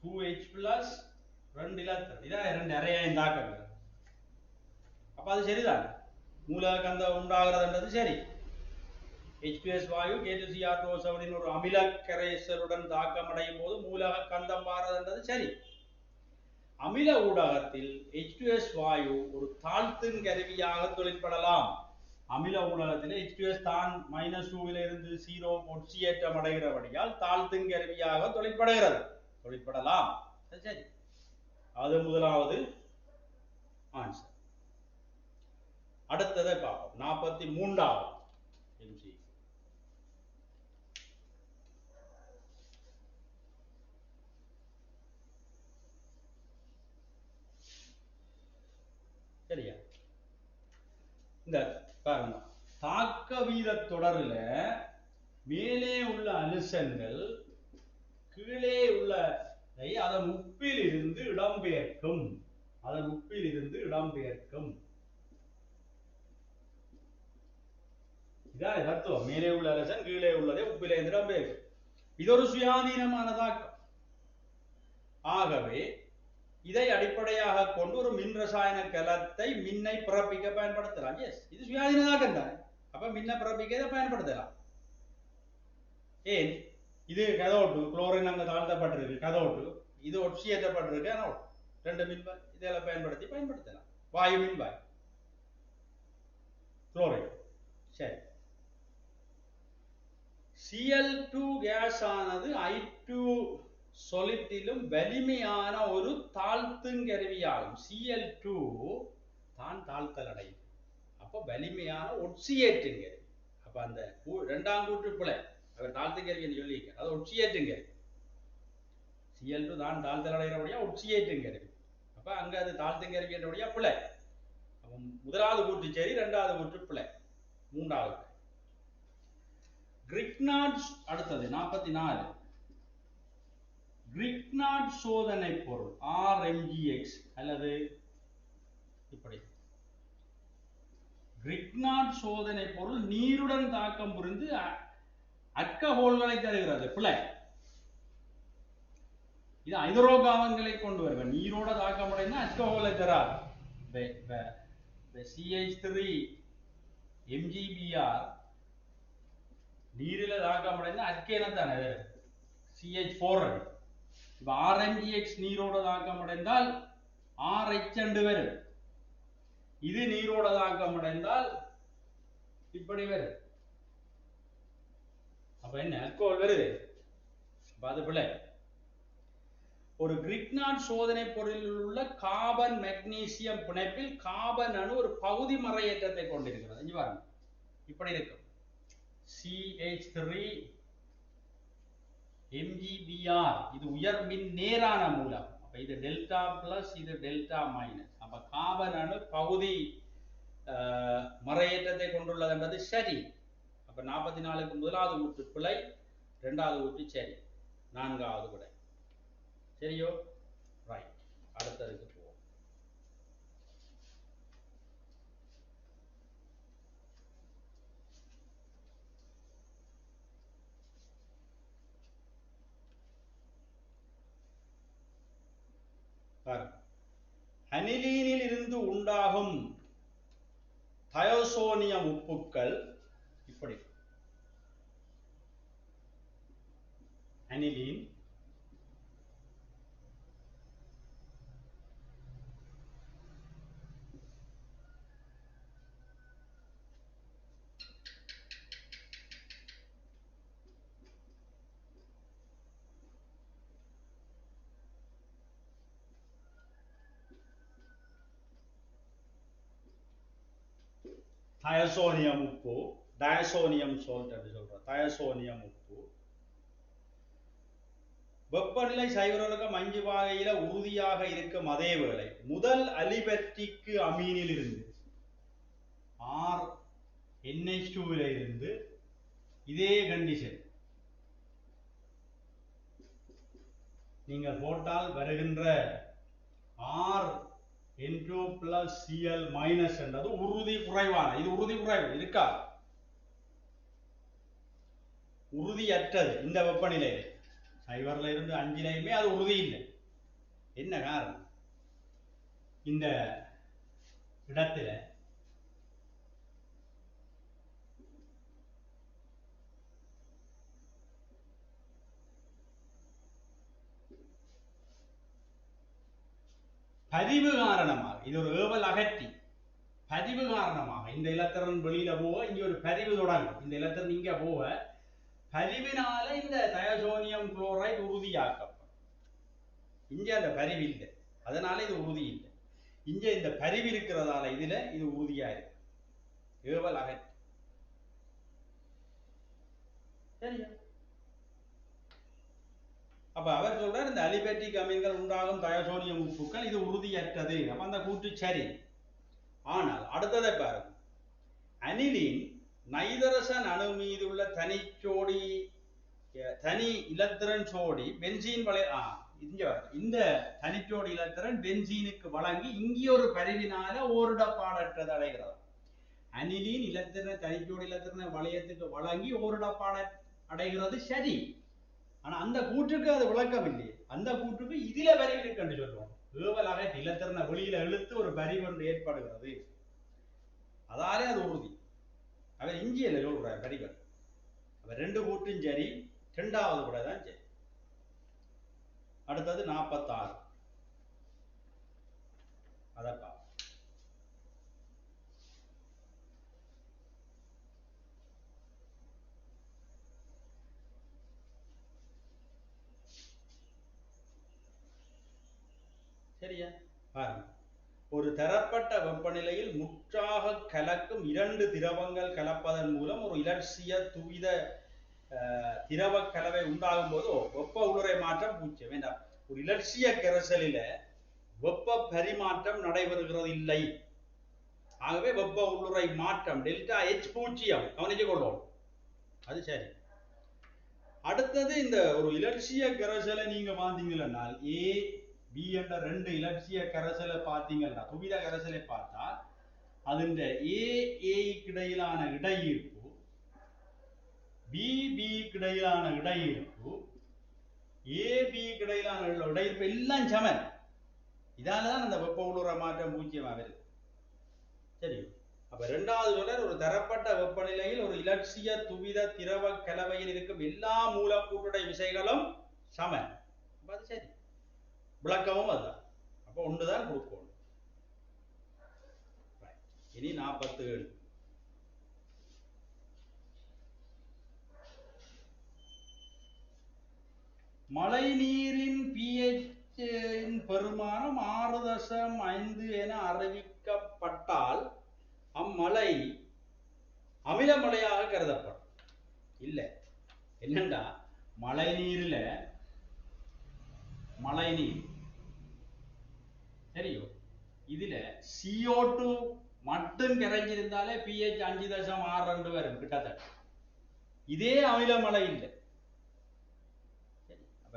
S1: 2H+, 2 இலத்தல். இதான் 2 அரையாயம் தாக்கங்கள். அப்ப அது சரிதான், மூலக கந்தம் உண்டாகிறதுன்றது சரி. H2S வாயு K2Cr2O7 ஒரு அமில கரைசலுடன் தாக்கம் அடையும் போது மூலக கந்தம் மாறுதுன்றது சரி. அமில ஊடகத்தில் H2S வாயு ஒரு தாழ்த்தும் கருவியாக தொழிற்படலாம். அமில ஊடகத்தில் H2S தான் -2 இருந்து 0 ஒட்சியேற்றம் அடைகிறபடியால் தாழ்த்தும் கருவியாக தொழிற்படலாம். சரி, அது முதலாவது ஆன்சர். அடுத்ததை பார்ப்போம். 43வது MC. சரியா? இந்த பாருங்க, தாக்க வீத தொடரில் மேலே உள்ள அனுசங்கள் கீழே உள்ளதை அதன் உப்பில் இருந்து இடம்பெயர்க்கும். இதான் தத்துவம். மேலே உள்ள அலசன் கீழே உள்ளதை உப்பிலே இருந்து இடம்பெயர்க்கும். இது ஒரு சுயாதீனமான தாக்கம். ஆகவே இதை அடிப்படையாக கொண்டு ஒரு மின் ரசாயன கலத்தை மின்னை பிறப்பிக்க பயன்படுத்தலாம். எஸ், இது சுயாதீன தாக்கம் தான். அப்ப மின்னை பிறப்பிக்க இதை பயன்படுத்தலாம். ஏன்? இது கதோட்டு, குளோரின் அங்க தாழ்த்தப்பட்டிருக்கு கதோட்டு, இது ஒட்சியேற்றப்பட்டிருக்கு அனோட். 2 மின்வாய் இதெல்லாம் பயன்படுத்தலாம். வாயு மின்வாய். குளோரைடு. சரி, Cl2 கேஸ் ஆனது I2 சொலிட்டிலும் வலிமையான ஒரு தாழ்த்துங்கருவியாகும். Cl2 தான் தாழ்த்தல் அடையும். அப்ப வலிமையான ஒட்சியேற்றுங்கருவி. அப்ப அந்த இரண்டாம் கூற்று பிழை. அவர் தாழ்த்துங்கருவி என்று சொல்லி அது ஒட்சியேற்றுங்கருவி. Cl2 தான் தாழ்த்தல் அடைகிறபடியா ஒட்சியேற்றுங்கருவி. அப்ப அங்க அது தாழ்த்துங்கருவி என்றபடியா பிழை. அப்ப முதலாவது கூற்று சரி, இரண்டாவது கூற்று பிழை. மூன்றாவது கிரிக்னாட். அடுத்தது 44. கிரிக்னாட் சோதனை பொருள் RMGX அல்லது இப்படி கிரிக்னாட் சோதனை பொருள் நீருடன் தாக்கம் புரிந்து அல்கஹோல்களை தருகிறது. பிழை. இது ஐதரோகார்பன்களை கொண்டு வருவேன். நீரோட தாக்கம் அடைந்தா அல்கஹோலை தராது. CH3 MgBr நீரில தாக்கம் அடைந்தா அல்கேனை தானே CH4. இப்ப RMGX நீரோட தாக்கம் அடைந்தால் RH என்று வரும். இது நீரோட தாக்கம் அடைந்தால் இப்படி வரும். அப்ப என்ன அல்கோஹால் வருது. அது பிழை. ஒரு கிரிக்னாட் சோதனை பொருளில் உள்ள கார்பன் மெக்னீசியம் பிணைப்பில் கார்பன் அணு ஒரு பகுதி மறையேற்றத்தை கொண்டிருக்கிறது. இங்க பாருங்க, இப்படி இருக்கும். CH3 MgBr இது உயர் மின் நேரான மூலம். அப்ப இது டெல்டா பிளஸ், இது டெல்டா மைனஸ். அப்ப கார்பன் அணு பகுதி மறையேற்றத்தை கொண்டுள்ளது என்பது சரி. அப்ப 44க்கு முதலாவது ஊற்று பிழை, இரண்டாவது ஊற்று சரி, நான்காவது விடை சரியோ. ரைட், அடுத்ததுக்கு போவோம். அனிலீனில் இருந்து உண்டாகும் தயோசோனியம் உப்புக்கள் இப்படி. அனிலீன் தயோசோனியம் உப்பு, டயசோனியம் சால்ட் என்று சொல்ற தயோசோனியம் உப்பு வெப்பநிலை 0.5 பாகையில உறுதியாக இருக்கும். அதே வேளை முதல் அலிபெர்டிக் அமீனில் இருந்து RNH2 இருந்து இதே கண்டிஷன் நீங்கள் போட்டால் வருகின்ற RN2 plus Cl minus என்றது உறுதி குறைவான. இது உறுதி குறைவு இருக்கா, உறுதியற்றது. இந்த வெப்பநிலையில் 0 இருந்து 5 அது உறுதி இல்லை. என்ன காரணம்? இந்த இடத்துல பதிவு காரணமாக, இது ஒரு ஏவல் அகற்றி பதிவு காரணமாக இந்த இலத்திரன் வெளியில போக இங்க ஒரு பதிவு தொடங்கும். இந்த இலத்திரன் இங்க போக பதிவினால இந்த தயோசோனியம் குளோரைடு உறுதியாக்கப்படும். இங்க அந்த பதிவு இல்லை, அதனால இது உறுதி இல்லை. இங்க இந்த பதிவு இருக்கிறதால இதுல இது உறுதியா இருக்கு. ஏவல் அகற்றி. சரியா? அப்ப அவர் சொல்றார் இந்த அலிபெர்டிக் அமீன்கள் உண்டாகும் தயோசோனியம் உப்புக்கள் இது உறுதியற்றது. அப்ப அந்த கூற்று சரி. ஆனால் அடுத்ததை பாருங்க. அனிலின் நைதரசன் அணு மீது உள்ள தனி இலத்திரன் சோடி பென்சீன் இந்த தனிச்சோடி இலத்திரன் பென்சீனுக்கு வழங்கி இங்கே ஒரு பரிவினால ஓரிடப்பாடற்றது அடைகிறது. அனிலின் இலத்திரன் தனிச்சோடி இலத்திரனை வளையத்துக்கு வழங்கி ஓரிடப்பாட அடைகிறது சரி. ஆனா அந்த கூற்றுக்கு அது விளக்கம் இல்லை. அந்த கூற்றுக்கு இதுல பரிவு இருக்குன்னு சொல்லுவோம். ஏவலாக இலத்திரனை வெளியில இழுத்து ஒரு பரிவு ஒன்று ஏற்படுகிறது. அதாலே அது உறுதி. அவர் இஞ்சியில சொல்றார் பரிவன். அவர் ரெண்டு கூற்றும் சரி, இரண்டாவது கூட தான் சரி. அடுத்தது 46. அதப்பா சரியா? பாருங்க, ஒரு தரப்பட்ட வெப்பநிலையில் முற்றாக கலக்கும் இரண்டு திரவங்கள் கலப்பதன் மூலம் ஒரு இலட்சிய துவித திரவ கலவை உண்டாகும் போது வெப்ப உளுரை மாற்றம் பூஜ்ஜியம். வேண்டாம், ஒரு இலட்சிய கரைசலில வெப்ப பரிமாற்றம் நடைபெறுகிறது இல்லை. ஆகவே வெப்ப உள்ளுறை மாற்றம் டெல்டா H பூஜ்ஜியம். கவனிச்சு கொள்வோம். அது சரி. அடுத்தது, இந்த ஒரு இலட்சிய கரைசலை நீங்க பார்த்தீங்கன்னா ஏ பி என்ற ரெண்டு இலட்சிய கரைசலை பார்த்தீங்கன்னா துவித கரைசலை பார்த்தா அதுண்ட ஏக்கு இடையிலான இடையீர்ப்பு பிபிக்கு இடையிலான இடையீர்ப்பு ஏபிக்கு இடையிலான இடையீர்ப்பு எல்லாம் சமன். இதாலதான் அந்த வெப்ப உள்ளுற மாற்றம் பூஜ்ஜியமாக இருக்கு. சரி, அப்ப இரண்டாவது தொடர், ஒரு தரப்பட்ட வெப்பநிலையில் ஒரு இலட்சிய துவித திரவ கலவையில் இருக்கும் எல்லா மூலக்கூற்றுடைய விசைகளும் சமன். அது சரி, விளக்கமும் அதுதான். அப்ப ஒன்றுதான் கொடுக்கணும். இனி 47. மழை நீரின் pH பெருமானம் 6.5 என அறிவிக்கப்பட்டால் அம்மழை அமில மழையாக கருதப்படும். இல்ல, என்னண்டா மழை நீர்ல மழை நீர் தெரியும், இதுல CO2 மட்டும் கரைஞ்சிருந்தாலே pH 5.62 வரும் கிட்டத்தட்ட. இதே அமில மழை இல்லை. அப்ப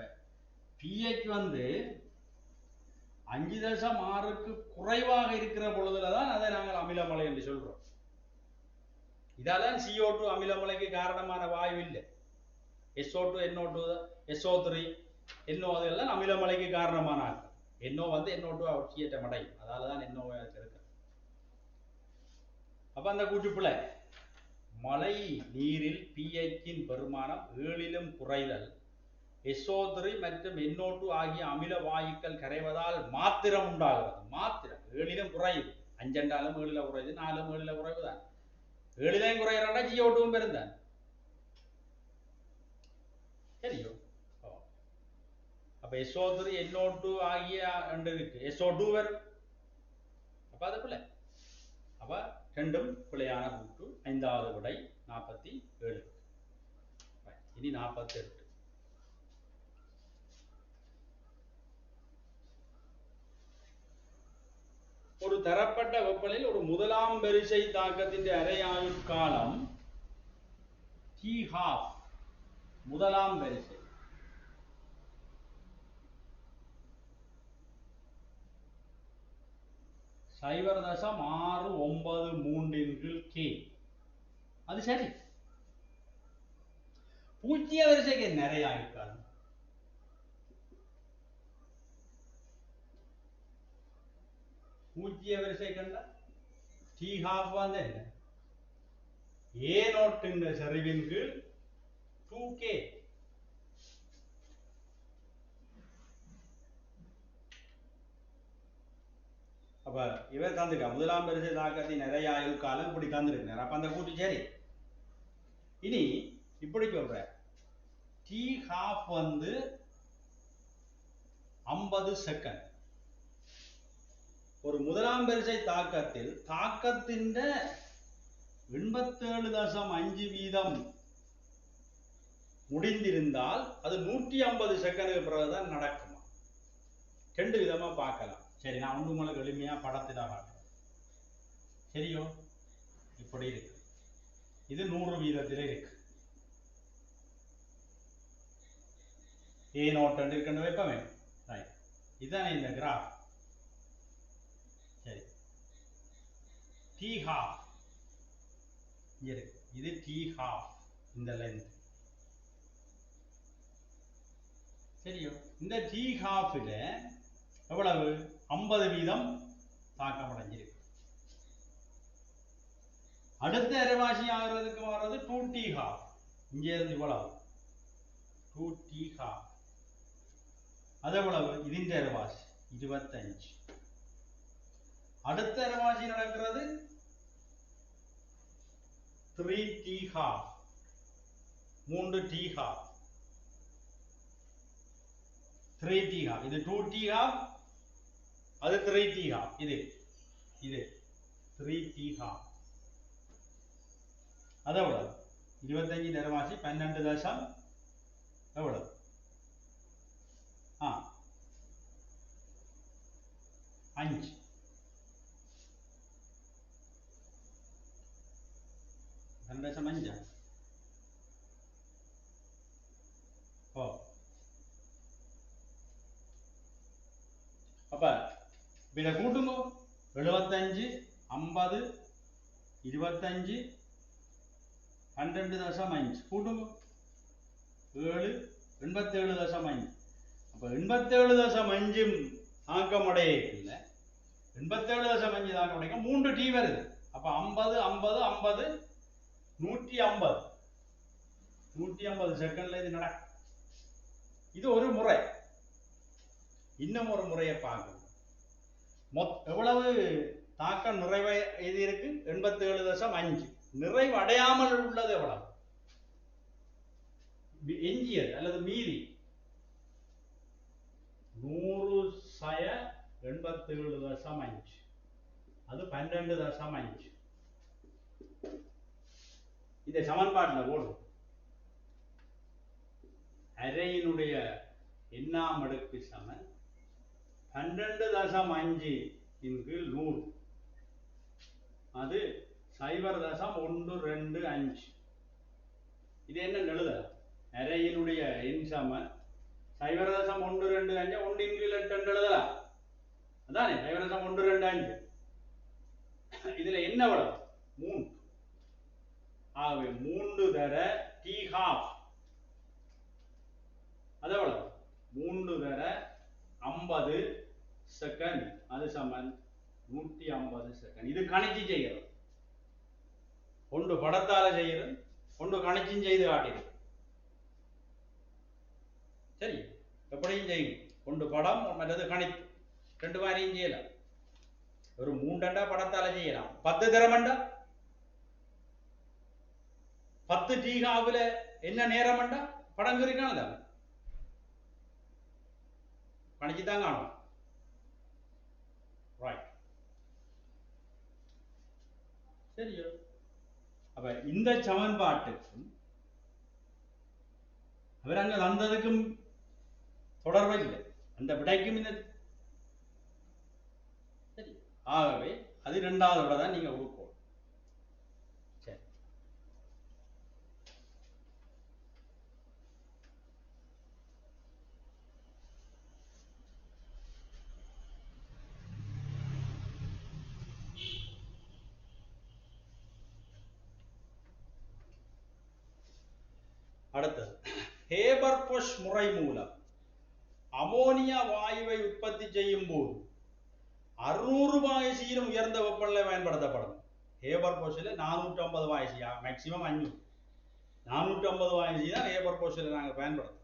S1: pH 5.6க்கு குறைவாக இருக்கிற பொழுதுலதான் அதை நாங்கள் அமிலமலை என்று சொல்றோம். இதாதான் CO2 அமிலமலைக்கு காரணமான வாயு இல்லை. SO2, NO2, SO3, NO அதெல்லாம் அமிலமலைக்கு காரணமான NO NO2 ஆக்சிஜேற்றம் அடையும். அதாலதான் NO இருக்கு. அப்ப அந்த கூட்டுப்புல மழை நீரில் pH-இன் பெருமானம் 7லும் குறைதல் SO3 மற்றும் NO2 ஆகிய அமில வாயுக்கள் கரைவதால் மாத்திரம் உண்டாகிறது. மாத்திரம் 7லும் குறையுது. 5 என்றாலும் 7ல குறையுது, 4லும் 7ல குறைவுதான். 7லையும் குறையறா CO2 பெருந்தான். சரியோ? அப்ப SO3 NO2 ஆகிய ரெண்டு இருக்கு. SO2 வரும். அப்ப அது பிள்ளை. அப்ப ரெண்டும் பிழையான கூட்டு. 5வது விடை 47. இனி 48. ஒரு தரப்பட்ட வெப்பநிலையில் ஒரு முதலாம் வரிசை தாக்கத்தின் அரை ஆயுட்காலம் T12. முதலாம் வரிசை (0.693K). அது சரி. பூஜ்ஜிய வரிசைக்கு நிறைய ஆயுட்காலம். பூஜ்ஜிய வரிசை கண்ட T12 என்ன? A0 என்ற சரிவின் கீழ் 2K. அப்ப இவர் தந்துருக்கா முதலாம் வரிசை தாக்கத்தின் நிறைய ஆயுள் காலம் இப்படி தந்திருக்கிறார். அப்ப அந்த கூட்டு சரி. இனி இப்படி சொல்ற T12 50 செகண்ட். ஒரு முதலாம் வரிசை தாக்கத்தில் தாக்கத்தின் 87.5% முடிந்திருந்தால் அது 150 செகண்டுக்கு பிறகுதான் நடக்குமா? ரெண்டு விதமா பார்க்கலாம். சரி, நான் ஒன்று உங்களுக்கு எளிமையா படத்தில் காட்டுறேன். சரியோ? இப்படி இருக்கு. இது 100% இருக்கு. A0 இருக்குன்னு வைப்பமே. ரைட், இதுதான் இந்த கிராஃப். சரி, T12 இருக்கு. இது T12 இந்த லென்த். சரியோ? இந்த T12ல எவ்வளவு? 50% தாக்கம் அடைஞ்சிருக்கு. அடுத்த அரைவாசி ஆகிறதுக்கு வர்றது 2T12. இங்க இருந்து இவ்வளவு 2T12. அது எவ்வளவு? இதுன்ற அரைவாசி 25. அடுத்த அரைவாசி நடக்கிறது 3T12. 3T12. 3T12. இது 2T12. அது 3t half. இது 3t half. அது எவ்வளவு? 25 தரவாசி 12 தசம் எவ்வளவு? 5. தசம் 5. ஓ, அப்ப இத கூட்டுங்க. 75 50 25 12 தசம் 5 கூட்டுங்க. 7 87 தசம் 5. அப்ப 87 தசம் 5 தாக்கமுடைய இல்ல, 87 தசம் 5 தாக்கமுடைய 3 டி வருது. அப்ப 50 50 50 150 150 செகண்ட்ல இது நடக்கும். இது ஒரு முறை. இன்னும் ஒரு முறையை பார்க்கணும். எவ்வளவு தாக்கம் நிறைவு இது இருக்கு? 87 தசம் 5. நிறைவு அடையாமல் உள்ளது எவ்வளவு? எஞ்சியது அல்லது மீறி 100 சய 87 தசம் 5. அது 12 தசம் 5. இந்த சமன்பாட்டில் போடும். அரையினுடைய எண்ணாம் அடுக்கு சமன் 12 தசம் 5 இன் கீழ் 100. அது 0 தசம் 125. இது என்ன எழுத? அரையினுடைய எண் சமன் 0 தசம் 125 1 இன் கீழ் 8 எழுதலாம். அதானே 0 தசம் 125. இதுல என்ன வரும்? 3. ஆகவே 3 தர t half. அது எவ்வளவு? 3 தர 50 செகண்ட். அது சமன் 150 செகண்ட். இது கணிச்சு செய்கிறது. ஒன்று படத்தால செய்கிறது, ஒன்று கணிச்சும் செய்து காட்டுகிறது. சரி, எப்படியும் செய்யும். ஒன்று படம், மற்றது கணிப்பு. 2 மாதிரியும் செய்யலாம். ஒரு 3 படத்தால செய்யலாம். 10 தரமண்டா 10 டி ஹாஃப்ல என்ன நேரமண்டா படம் குறிக்கானல கணிச்சு தான் காணும். ரைட், சரியோ? அப்ப இந்த சமன்பாட்டுக்கும் அவர் அங்க வந்ததுக்கும் தொடர்பு இல்லை. அந்த விடைக்கும் இந்த சரி. ஆகவே அது 2வது விட தான் நீங்க உருக்கோம். சரி, அடுத்தது ஹேபர்-போஷ் முறை மூலம் அமோனியா வாயுவை உற்பத்தி செய்யும் போது 600 வாயசியிலும் உயர்ந்த வெப்பநிலை பயன்படுத்தப்படும். ஹேபர்-போஷ்ல 450 வாயசி, மேக்சிமம் 500. 450 வாயசி தான் ஹேபர்-போஷ்ல நாங்க பயன்படுத்துறோம்.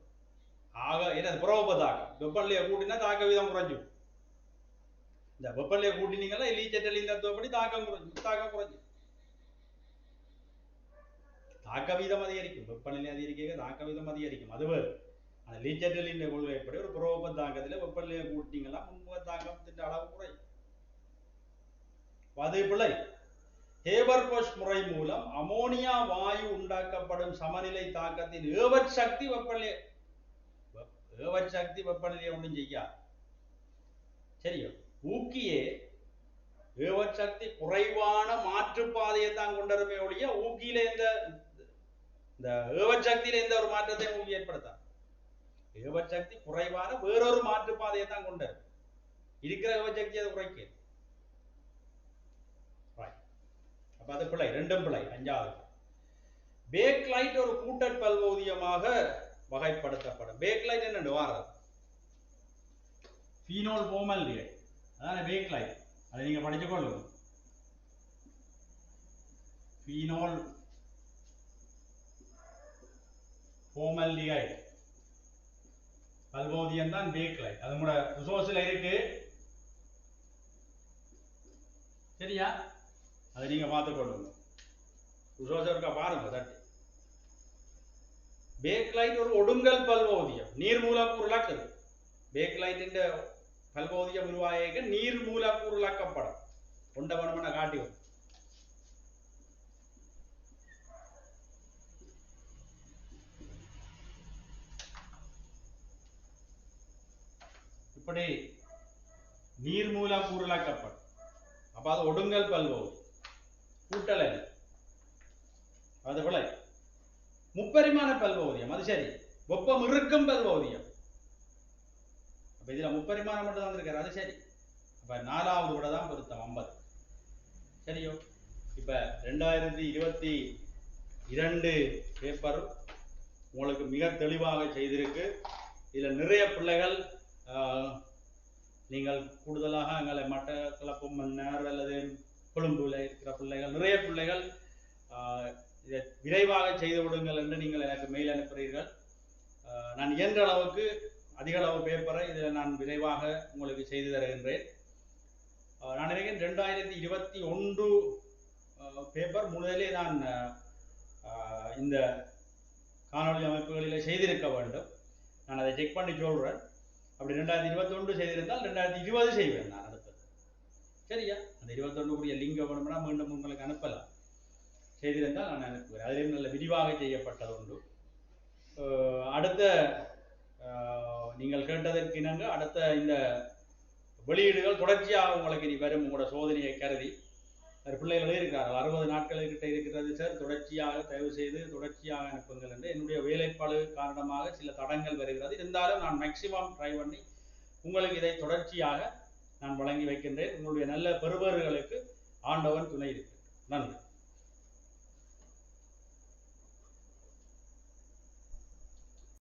S1: ஆக என்ன புறவெப்ப தாக்கம், வெப்பநிலையை கூட்டினா தாக்க வீதம் குறைஞ்சு. இந்த வெப்பநிலையை கூட்டினீங்கன்னா லீச்செட்டலின் தத்துவப்படி தாக்கம் குறைஞ்சு. தாக்க வீதம் அதிகரிக்கும். வெப்பநிலை அதிகரிக்க தாக்க வீதம் அதிகரிக்கும். அது வேறு. அந்த லீச்செட்டலின் கொள்கைப்படி ஒரு புறவெப்ப தாக்கத்தில் வெப்பநிலையை கூட்டினீங்கன்னா முன்பு தாக்கத்தின் அளவு குறையும். அது பிழை. ஹேபர்-போஷ் முறை மூலம் அமோனியா வாயு உண்டாக்கப்படும் சமநிலை தாக்கத்தின் ஏவற் சக்தி வெப்பநிலையை ஒன்றும் செய்யாது. சரியோ? ஊக்கியே ஏவற் சக்தி குறைவான மாற்றுப்பாதையை தான் கொண்டிருமே ஒழிய ஊக்கியில இந்த ஏவற் சக்தியில எந்த ஒரு மாற்றத்தை ஊக்கி ஏற்படுத்தாது. ஏவற் சக்தி குறைவான வேறொரு மாற்றுப்பாதையை தான் கொண்டிருக்கும். இருக்கிற ஏவற் சக்தி அதை குறைக்க. அப்ப அது பிழை, 2ம் பிழை. 5வது பேக்லைட் ஒரு கூட்டற் பல்வூதியமாக வகைப்படுத்தப்படும். பேக்லைட் என்ன வாரது? ஃபீனோல் ஃபார்மால்டிஹைட், அதான பேக்லைட். அதை நீங்க படிச்சு கொள்ளுங்க. ஃபீனோல் ஃபார்மால்டிஹைட் பல்வூதியம் தான் பேக்லைட். அது கூட ரிசோர்ஸ்ல இருக்கு. சரியா? அதை நீங்க பார்த்துக் கொள்ளுங்க. ரிசோர்ஸ் பாருங்க தட்டி. பேக்லைட் ஒரு ஒடுங்கல் பல்வூதியம், நீர் மூலக்கூறு இழக்குது. பேக்லைட் பல்பகுதியம் உருவாக நீர் மூலக்கூறு இழக்கப்படும். கொண்டவனமென காட்டி வரும். இப்படி நீர் மூலக்கூறு இழக்கப்படும். அப்ப அது ஒடுங்கல் பல்பகுதி கூட்டல் அல்ல. அது போல முப்பரிமாண பல்பகுதியம், அது சரி. வெப்பம் இருக்கும் பல்பகுதியம், அப்ப இதுல முப்பரிமாணம் மட்டும் தான் இருக்காரு, அது சரி. அப்ப 4வது விட தான் பொருத்தம் 50. சரியோ? இப்ப 2022 பேப்பர் உங்களுக்கு மிக தெளிவாக செய்திருக்கு. இதுல நிறைய பிள்ளைகள் நீங்கள் கூடுதலாக எங்களை மட்டக்களப்பு மன்னர் அல்லது கொழும்புல இருக்கிற பிள்ளைகள், நிறைய பிள்ளைகள் இதை விரைவாக செய்து விடுங்கள் என்று நீங்கள் எனக்கு மெயில் அனுப்புகிறீர்கள். நான் இயன்ற அளவுக்கு அதிக அளவு பேப்பரை இதில் நான் விரைவாக உங்களுக்கு செய்து தருகின்றேன். நான் நினைக்கிறேன் 2021 பேப்பர் முதலே நான் இந்த காணொலி அமைப்புகளிலே செய்திருக்க வேண்டும். நான் அதை செக் பண்ணி சொல்றேன். அப்படி 2021 செய்திருந்தால் 2020 செய்வேன் நான் அடுத்தது. சரியா? அந்த 21 கூடிய லிங்க் வேணும்னா மீண்டும் உங்களுக்கு அனுப்பலாம். செய்திருந்தால் நான் அனுப்புகிறேன். அதிலும் நல்ல விரிவாக செய்யப்பட்டது உண்டு. அடுத்த நீங்கள் கேட்டதற்கு இணங்க அடுத்த இந்த வெளியீடுகள் தொடர்ச்சியாக உங்களுக்கு இனி வரும். உங்களோட சோதனையை கருதி பிள்ளைகளே இருக்கிறார்கள். 60 நாட்கள் கிட்ட இருக்கிறது சார், தொடர்ச்சியாக தயவு செய்து தொடர்ச்சியாக அனுப்புங்கள் என்று. என்னுடைய வேலைப்பாடு காரணமாக சில தடங்கள் வருகிறது. இருந்தாலும் நான் மேக்சிமம் ட்ரை பண்ணி உங்களுக்கு இதை தொடர்ச்சியாக நான் வழங்கி வைக்கின்றேன். உங்களுடைய நல்ல பெறுபவர்களுக்கு ஆண்டவன் துணை இருக்கு. நன்றி.